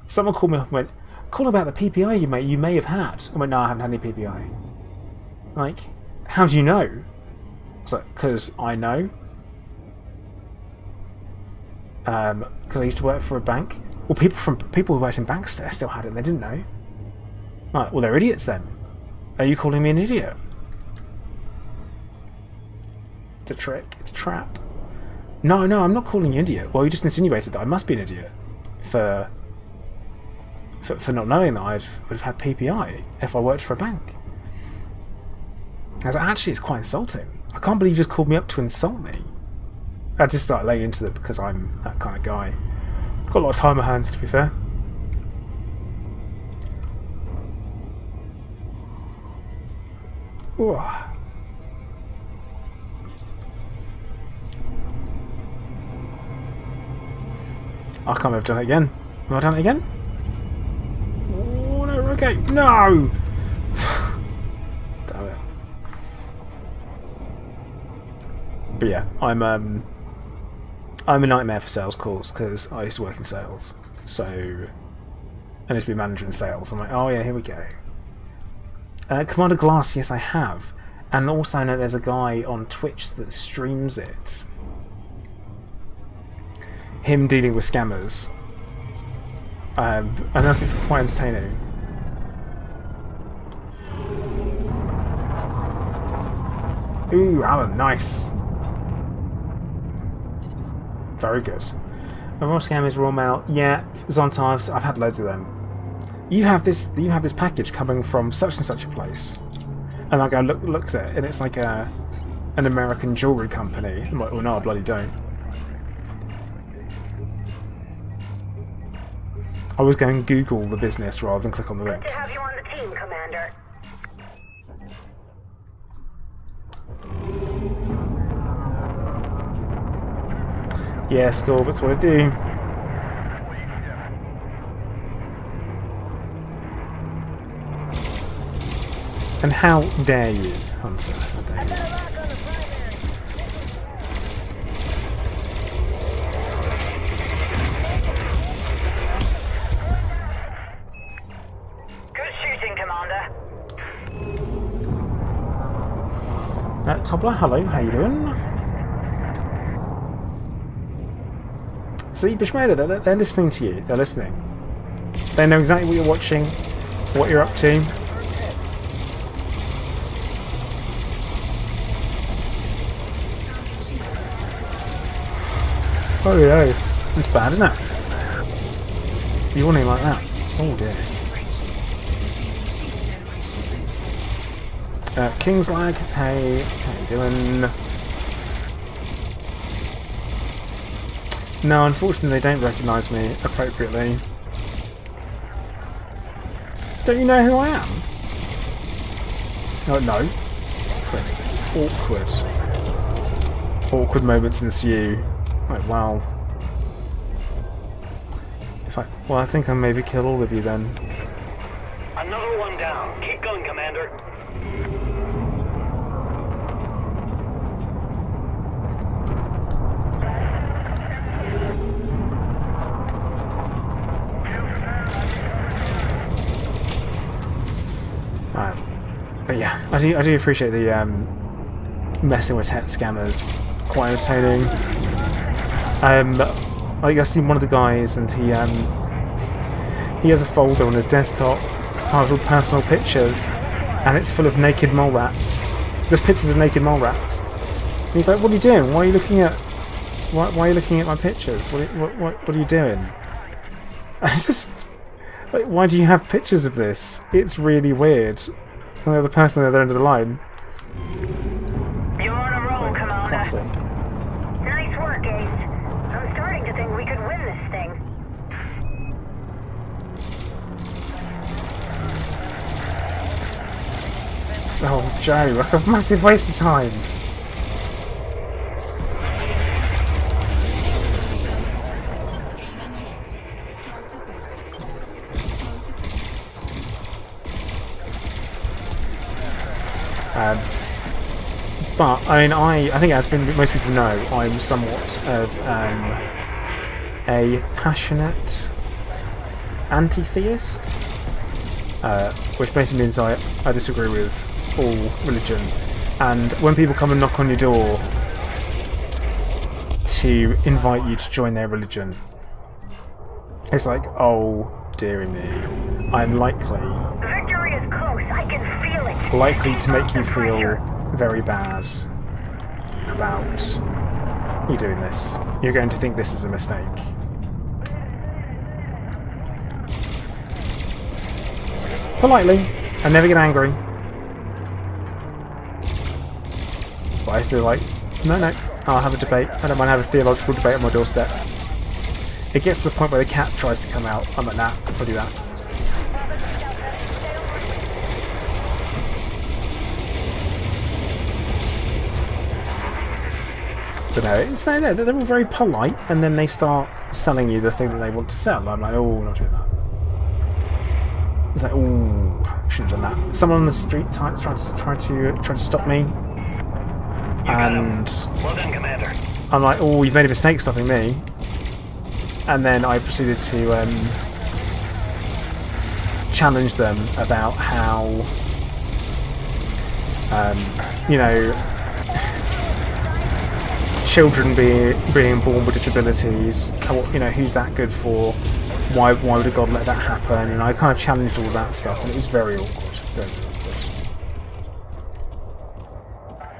someone called me up and went, call about the PPI you may have had. I went, no, I haven't had any PPI. Like, how do you know? I was like, because I know. Because I used to work for a bank. Well, people who worked in banks there still had it and they didn't know. Right, well, they're idiots then. Are you calling me an idiot? It's a trick. It's a trap. No, I'm not calling you an idiot. Well, you just insinuated that I must be an idiot for not knowing that I would have had PPI if I worked for a bank. Actually, it's quite insulting. I can't believe you just called me up to insult me. I just started laying into it because I'm that kind of guy. I've got a lot of time on my hands, to be fair. Ooh. I can't have done it again. Have I done it again? Oh no, okay. No! Damn it. But yeah, I'm a nightmare for sales calls because I used to work in sales. So I used to be manager in sales. I'm like, oh yeah, here we go. Commander Glass, yes I have. And also I know there's a guy on Twitch that streams it. Him dealing with scammers. And that's it's quite entertaining. Ooh, Alan, nice. Very good. Overall scammers, raw mail. Yeah, Zontarves, I've had loads of them. You have this package coming from such and such a place. And I go looked at it and it's like an American jewellery company. I'm like, oh no, I bloody don't. I was going to Google the business rather than click on the Good link. to have you on the team, Commander. Yeah, Skull, that's what I do. And how dare you, Hunter? How dare you? Good shooting, Commander. Tobler, hello, how you doing? See, Bishmeda, they're listening to you. They're listening. They know exactly what you're watching, what you're up to. Oh yeah, it's bad, isn't it? You want him like that? Oh dear. King's Lag, hey, how you doing? No, unfortunately they don't recognise me appropriately. Don't you know who I am? Oh no. Awkward. Awkward moments ensue. Like, wow. It's like, well, I think I maybe kill all of you then. Another one down. Keep going, Commander. But yeah, I do appreciate the messing with tech scammers. Quite entertaining. I seen one of the guys, and he has a folder on his desktop titled "Personal Pictures," and it's full of naked mole rats. Just pictures of naked mole rats. And he's like, "What are you doing? Why are you looking at? Why are you looking at my pictures? What are you doing?" I just like, why do you have pictures of this? It's really weird. And the other person at the other end of the line. You're on a roll, Commander. Classic. Nice work, Ace. I'm starting to think we could win this thing. Oh, Joe, that's a massive waste of time. Gaining hit. Flight assist off. Flight assist on. But I mean, I think, as most people know, I'm somewhat of a passionate anti-theist, which basically means I disagree with all religion. And when people come and knock on your door to invite you to join their religion, it's like, oh dearie me, I'm likely Victory is close. I can feel it. likely to make you The feel pressure. very bad about you doing this. You're going to think this is a mistake. Politely. I never get angry. But I still like, no, I'll have a debate. I don't mind having a theological debate on my doorstep. It gets to the point where the cat tries to come out. I'm like, nah, I'll do that. But no, they're all very polite, and then they start selling you the thing that they want to sell. I'm like, oh, not doing that. It's like, oh, shouldn't have done that. Someone on the street tried to stop me, and Well done, Commander. I'm like, oh, you've made a mistake stopping me. And then I proceeded to challenge them about how, you know, children being born with disabilities, you know, who's that good for? Why would a God let that happen? And I kind of challenged all that stuff, and it was very awkward. Very, very awkward.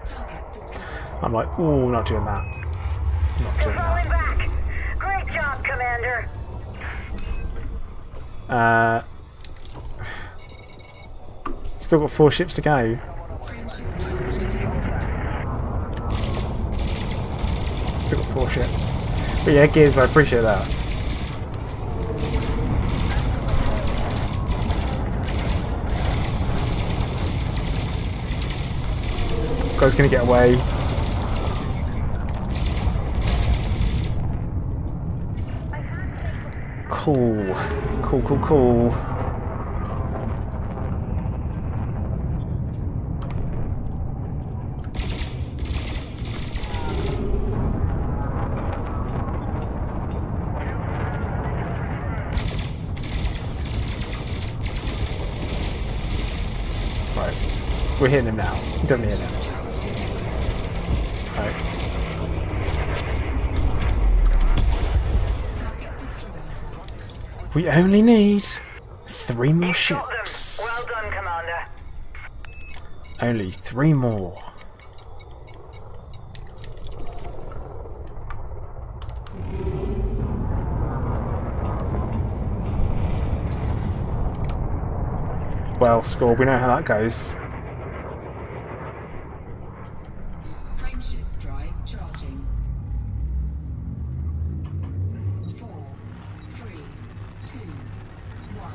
Target discovered. I'm like, oh, not doing that. Not We're doing falling that. back. Great job, Commander. Still got 4 ships to go. Friendship charge detected. Still got 4 ships. But yeah, Gears, I appreciate that. guy's going to get away. Cool. Cool. Right. We're hitting him now. Don't hit him. Right. Target destroyed. We only need 3 more You got them. ships. Well done, Commander. Only 3 more. Well, score, we know how that goes. Frameshift drive charging. 4, 3, 2, 1.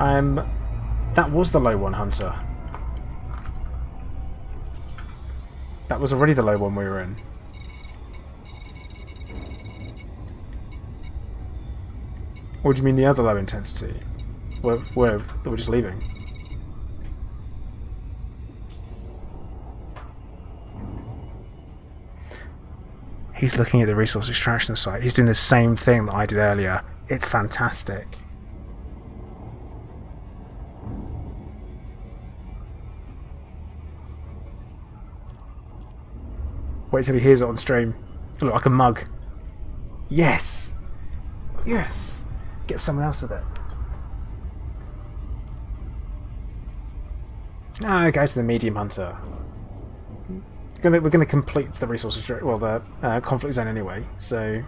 Engage. That was the low one, Hunter. That was already the low one we were in. What do you mean the other low intensity? We're just leaving. He's looking at the resource extraction site. He's doing the same thing that I did earlier. It's fantastic. Wait till he hears it on stream. It'll look like a mug. Yes! Yes! Get someone else with it. No, go to the medium hunter. We're gonna complete the resources, well, the conflict zone anyway. So,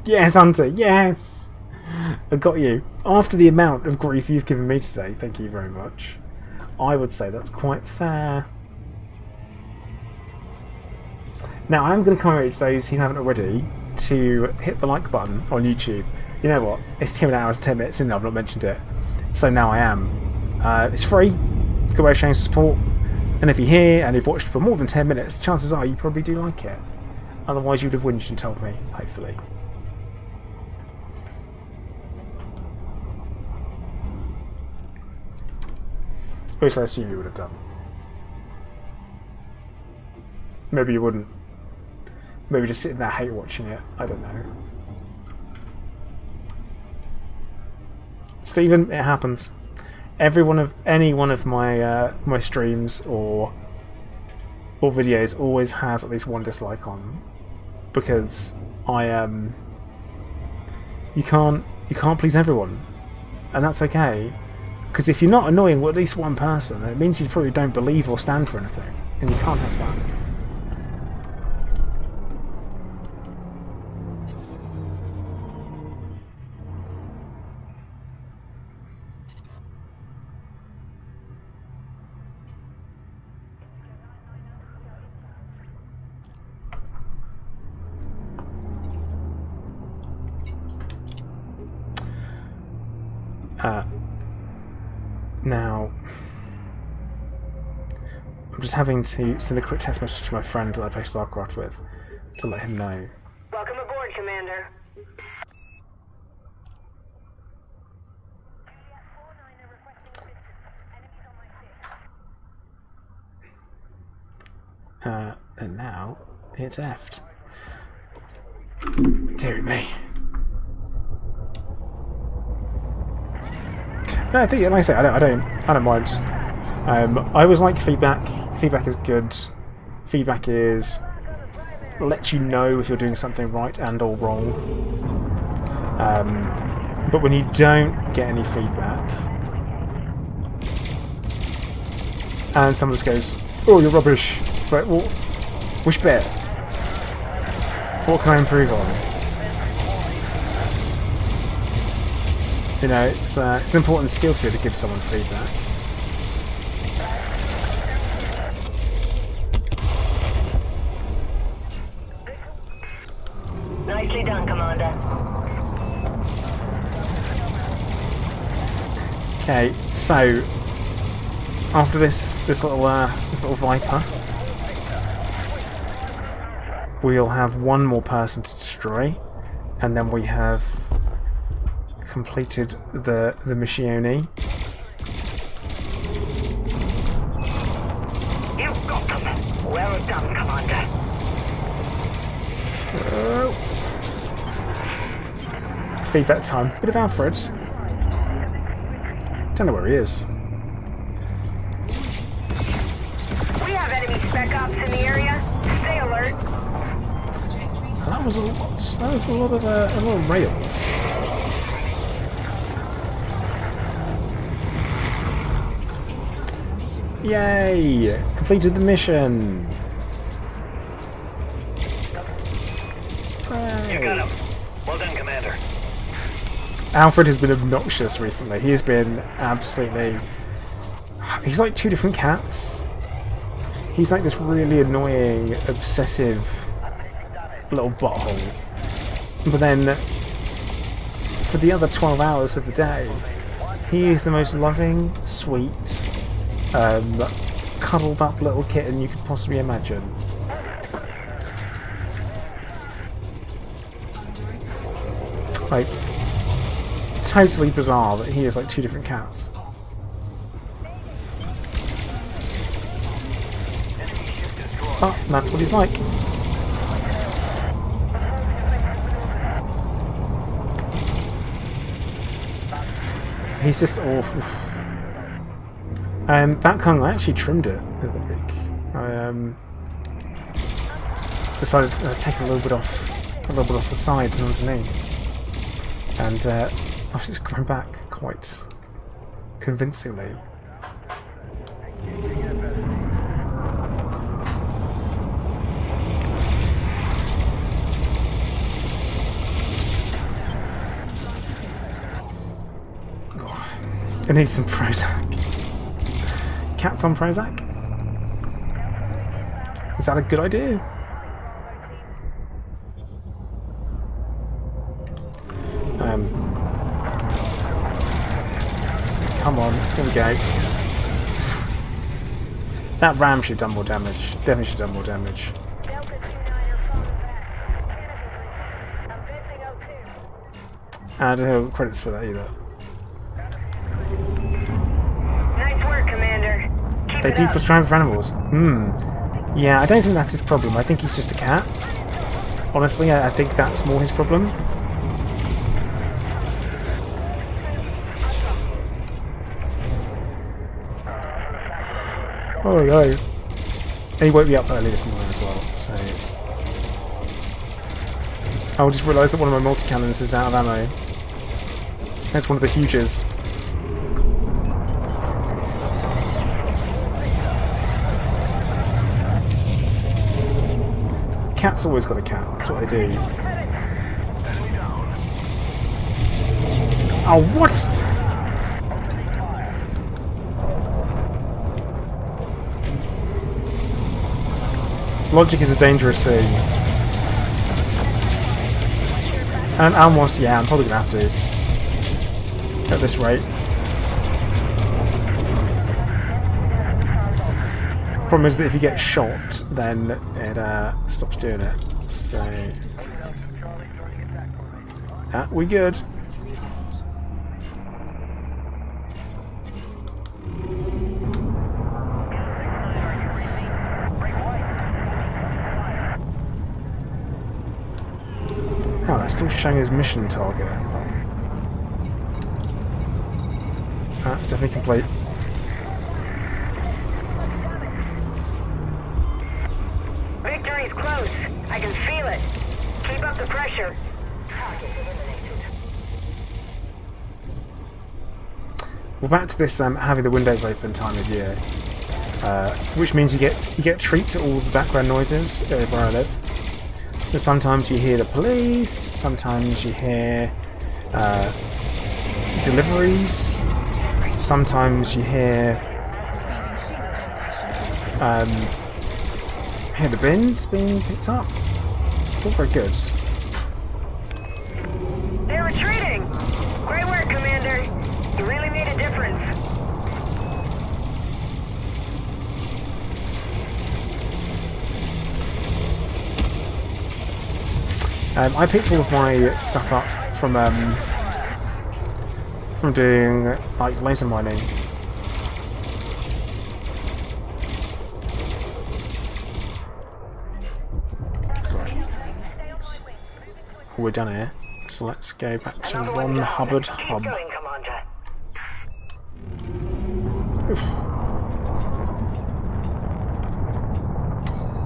yes, hunter, yes, I got you. After the amount of grief you've given me today, thank you very much. I would say that's quite fair. Now, I'm going to encourage those who haven't already to hit the like button on YouTube. You know what? It's 10 hours, 10 minutes in, I've not mentioned it. So now I am. It's free. Good way of showing support. And if you're here and you've watched for more than 10 minutes, chances are you probably do like it. Otherwise you would have whinged and told me, hopefully. Which I assume you would have done. Maybe you wouldn't. Maybe just sitting there hate watching it. I don't know. Stephen, it happens. Any one of my my streams or videos always has at least one dislike on, because you can't please everyone, and that's okay. Because if you're not annoying with at least one person, it means you probably don't believe or stand for anything, and you can't have that. Now, I'm just having to send a quick text message to my friend that I play StarCraft with to let him know. Welcome aboard, Commander. And now it's effed. Dear me. No, I think, like I say, I don't mind. I always like feedback. Feedback is good. Feedback is let you know if you're doing something right and or wrong. But when you don't get any feedback, and someone just goes, "Oh, you're rubbish," it's like, well, which bit? What can I improve on? You know, it's an important skill to be able to give someone feedback. Nicely done, Commander. Okay, so after this little Viper, we'll have one more person to destroy, and then we have completed the Missione. You've got them. Well done, Commander. Feedback time. Bit of Alfred. Don't know where he is. We have enemy spec ops in the area. Stay alert. That was a lot of rails. Yay! Completed the mission. You got him. Well done, Commander. Alfred has been obnoxious recently. He has been absolutely... He's like two different cats. He's like this really annoying, obsessive little butthole. But then, for the other 12 hours of the day, he is the most loving, sweet, cuddled up little kitten you could possibly imagine. Like, totally bizarre that he is like two different cats. Oh, that's what he's like. He's just awful. That Kong, I actually trimmed it the other week. I decided to take a little bit off the sides and underneath, and obviously it's grown back quite convincingly. I need some Prozac. Cats on Prozac? Is that a good idea? Come on, here we go. That ram should have done more damage. Definitely should have done more damage. I don't have credits for that either. Nice work, Commander. Keep They it do up. prescribe for animals. Yeah, I don't think that's his problem. I think he's just a cat. Honestly, I think that's more his problem. Oh no. And he woke me up early this morning as well, so... I just realised that one of my multi-cannons is out of ammo. That's one of the huges. Cat's always got a cat, that's what they do. Oh, what? Logic is a dangerous thing. And almost, yeah, I'm probably gonna have to. At this rate. Problem is that if you get shot, then it stops doing it. So, we good. Oh, that's still showing his mission target. That's definitely complete. Victory's close. I can feel it. Keep up the pressure. We're back to this having the windows open time of year, which means you get treat to all the background noises where I live. So sometimes you hear the police, sometimes you hear deliveries, sometimes you hear the bins being picked up. It's all very good. They're retreating. Great work, Commander. You really made a difference. I picked all of my stuff up from doing like laser mining. We're done here, so let's go back to Ron Hubbard Hub. Keep going, Commander. Oof.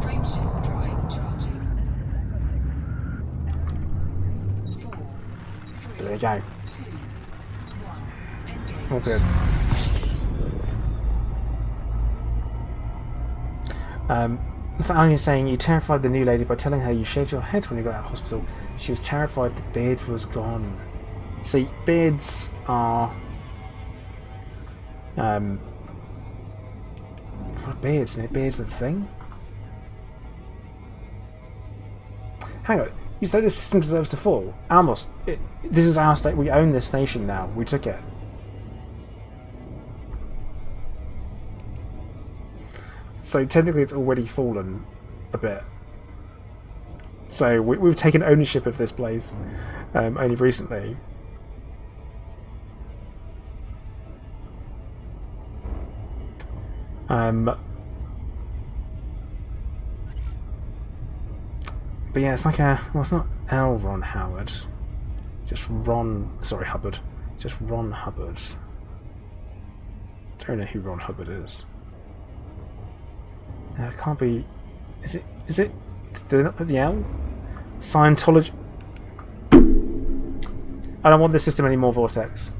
Frameshift drive charging. 4, 3, There we go. 2, 1. Engage. All good. So Anya's saying you terrified the new lady by telling her you shaved your head when you got out of hospital. She was terrified the beard was gone. See, beards are what beards? No, beards are the thing. Hang on, you say this system deserves to fall? Almost. This is our state. We own this station now. We took it. So technically it's already fallen a bit. So we've taken ownership of this place only recently. But yeah, it's like a... Well, it's not L. Ron Howard. Just Ron... Sorry, Hubbard. Just Ron Hubbard. Don't know who Ron Hubbard is. It can't be... Is it... Did they not put the L? Scientology... I don't want this system anymore, Vortex.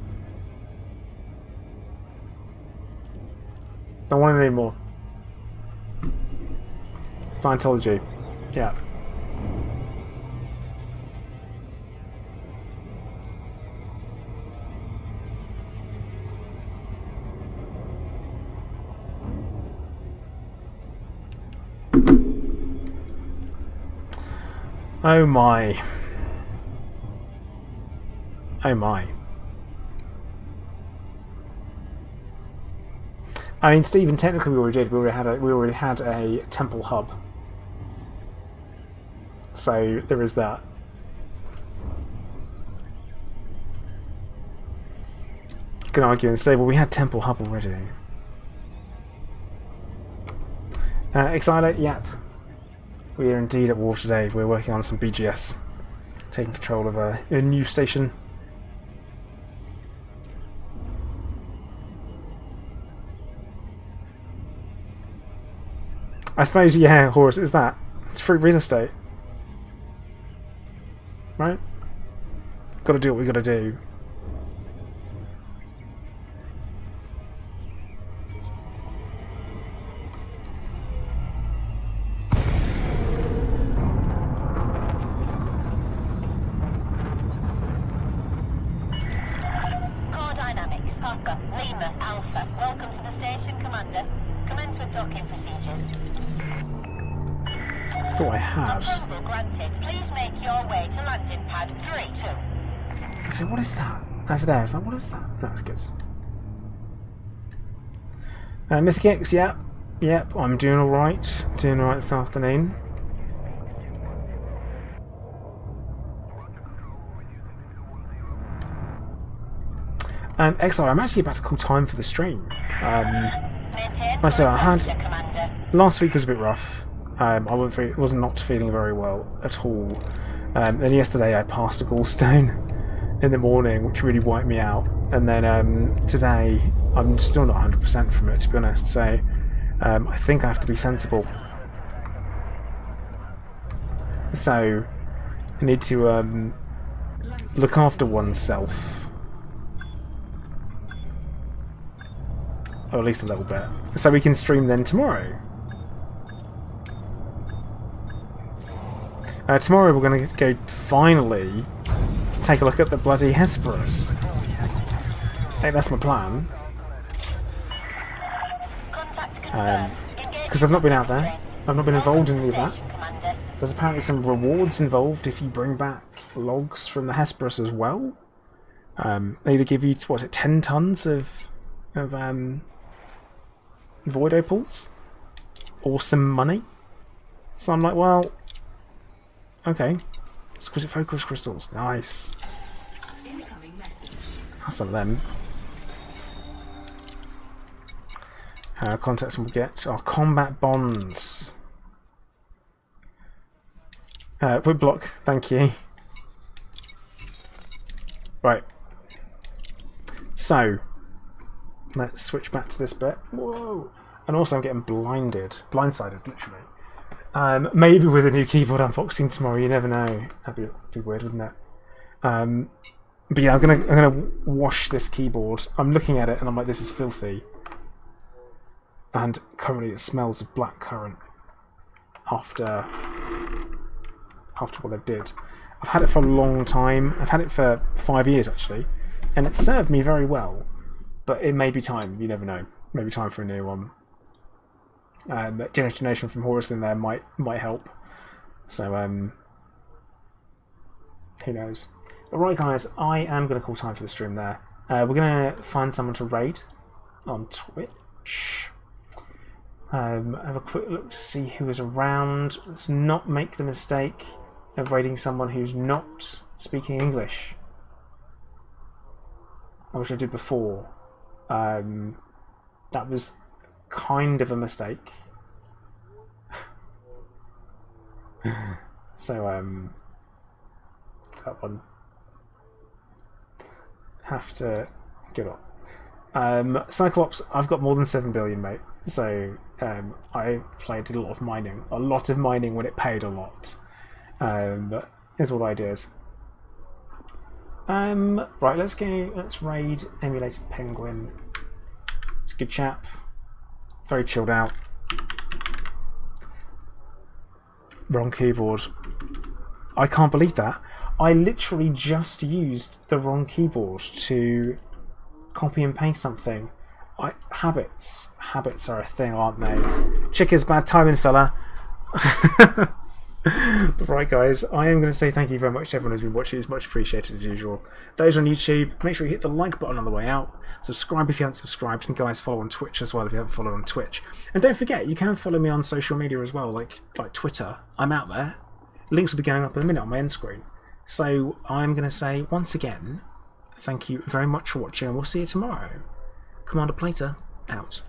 Don't want it anymore. Scientology. Yeah. Oh my. Oh my. I mean, Stephen, technically we already did. We already had a temple hub. So there is that. You can argue and say, well, we had temple hub already. Exiler, yep. We are indeed at war today. We're working on some BGS, taking control of a new station. I suppose, yeah, Horus, is that. It's free real estate. Right? Gotta do what we gotta do. Core dynamics, Oscar, Lima, Alpha. Welcome to the station, Commander. Commence with docking procedures. I thought I had. Approval granted. Please make your way to landing pad 3-2. So what is that? Over there, is that, what is that? No, it's good. Mythic X, yep. Yep, I'm doing alright. Doing alright this afternoon. XR, I'm actually about to call time for the stream. Maintain Like I said, I had... Commander. Last week was a bit rough. I was not feeling very well at all. Then yesterday I passed a gallstone in the morning, which really wiped me out. And then today I'm still not 100% from it, to be honest. So I think I have to be sensible. So I need to look after oneself. Or at least a little bit. So we can stream then tomorrow. Tomorrow we're going to go finally take a look at the bloody Hesperus. Hey, that's my plan. Because I've not been out there. I've not been involved in any of that. Commander. There's apparently some rewards involved if you bring back logs from the Hesperus as well. They either give you, what is it, 10 tons of void opals? Or some money? So I'm like, well... Okay. Exquisite focus crystals. Nice. Incoming message. That's some of them. Contacts we'll get are combat bonds. Wood block, thank you. Right. So, let's switch back to this bit. Whoa! And also I'm getting blindsided, literally. Maybe with a new keyboard unboxing tomorrow, you never know. That'd be weird, wouldn't it? But yeah, I'm gonna wash this keyboard. I'm looking at it and I'm like, this is filthy. And currently it smells of blackcurrant after what I did. I've had it for a long time. I've had it for 5 years actually, and it served me very well. But it may be time. You never know. Maybe time for a new one. Generation from Horus in there might help. So who knows? But right, guys, I am going to call time for the stream there. We're going to find someone to raid on Twitch. Have a quick look to see who is around. Let's not make the mistake of raiding someone who's not speaking English, which I did before. That was kind of a mistake. So that one have to give up. Cyclops, I've got more than 7 billion, mate. So I did a lot of mining when it paid a lot. Is what I did. Right, let's raid Emulated Penguin. It's a good chap. Very chilled out. Wrong keyboard. I can't believe that. I literally just used the wrong keyboard to copy and paste something. Habits are a thing, aren't they? Chickens, bad timing, fella. But right, guys, I am going to say thank you very much to everyone who's been watching. It's much appreciated as usual. Those on YouTube, make sure you hit the like button on the way out. Subscribe if you haven't subscribed, and guys, follow on Twitch as well if you haven't followed on Twitch. And don't forget, you can follow me on social media as well, like Twitter. I'm out there. Links will be going up in a minute on my end screen. So I'm going to say once again, thank you very much for watching, and we'll see you tomorrow. Commander Plater, out.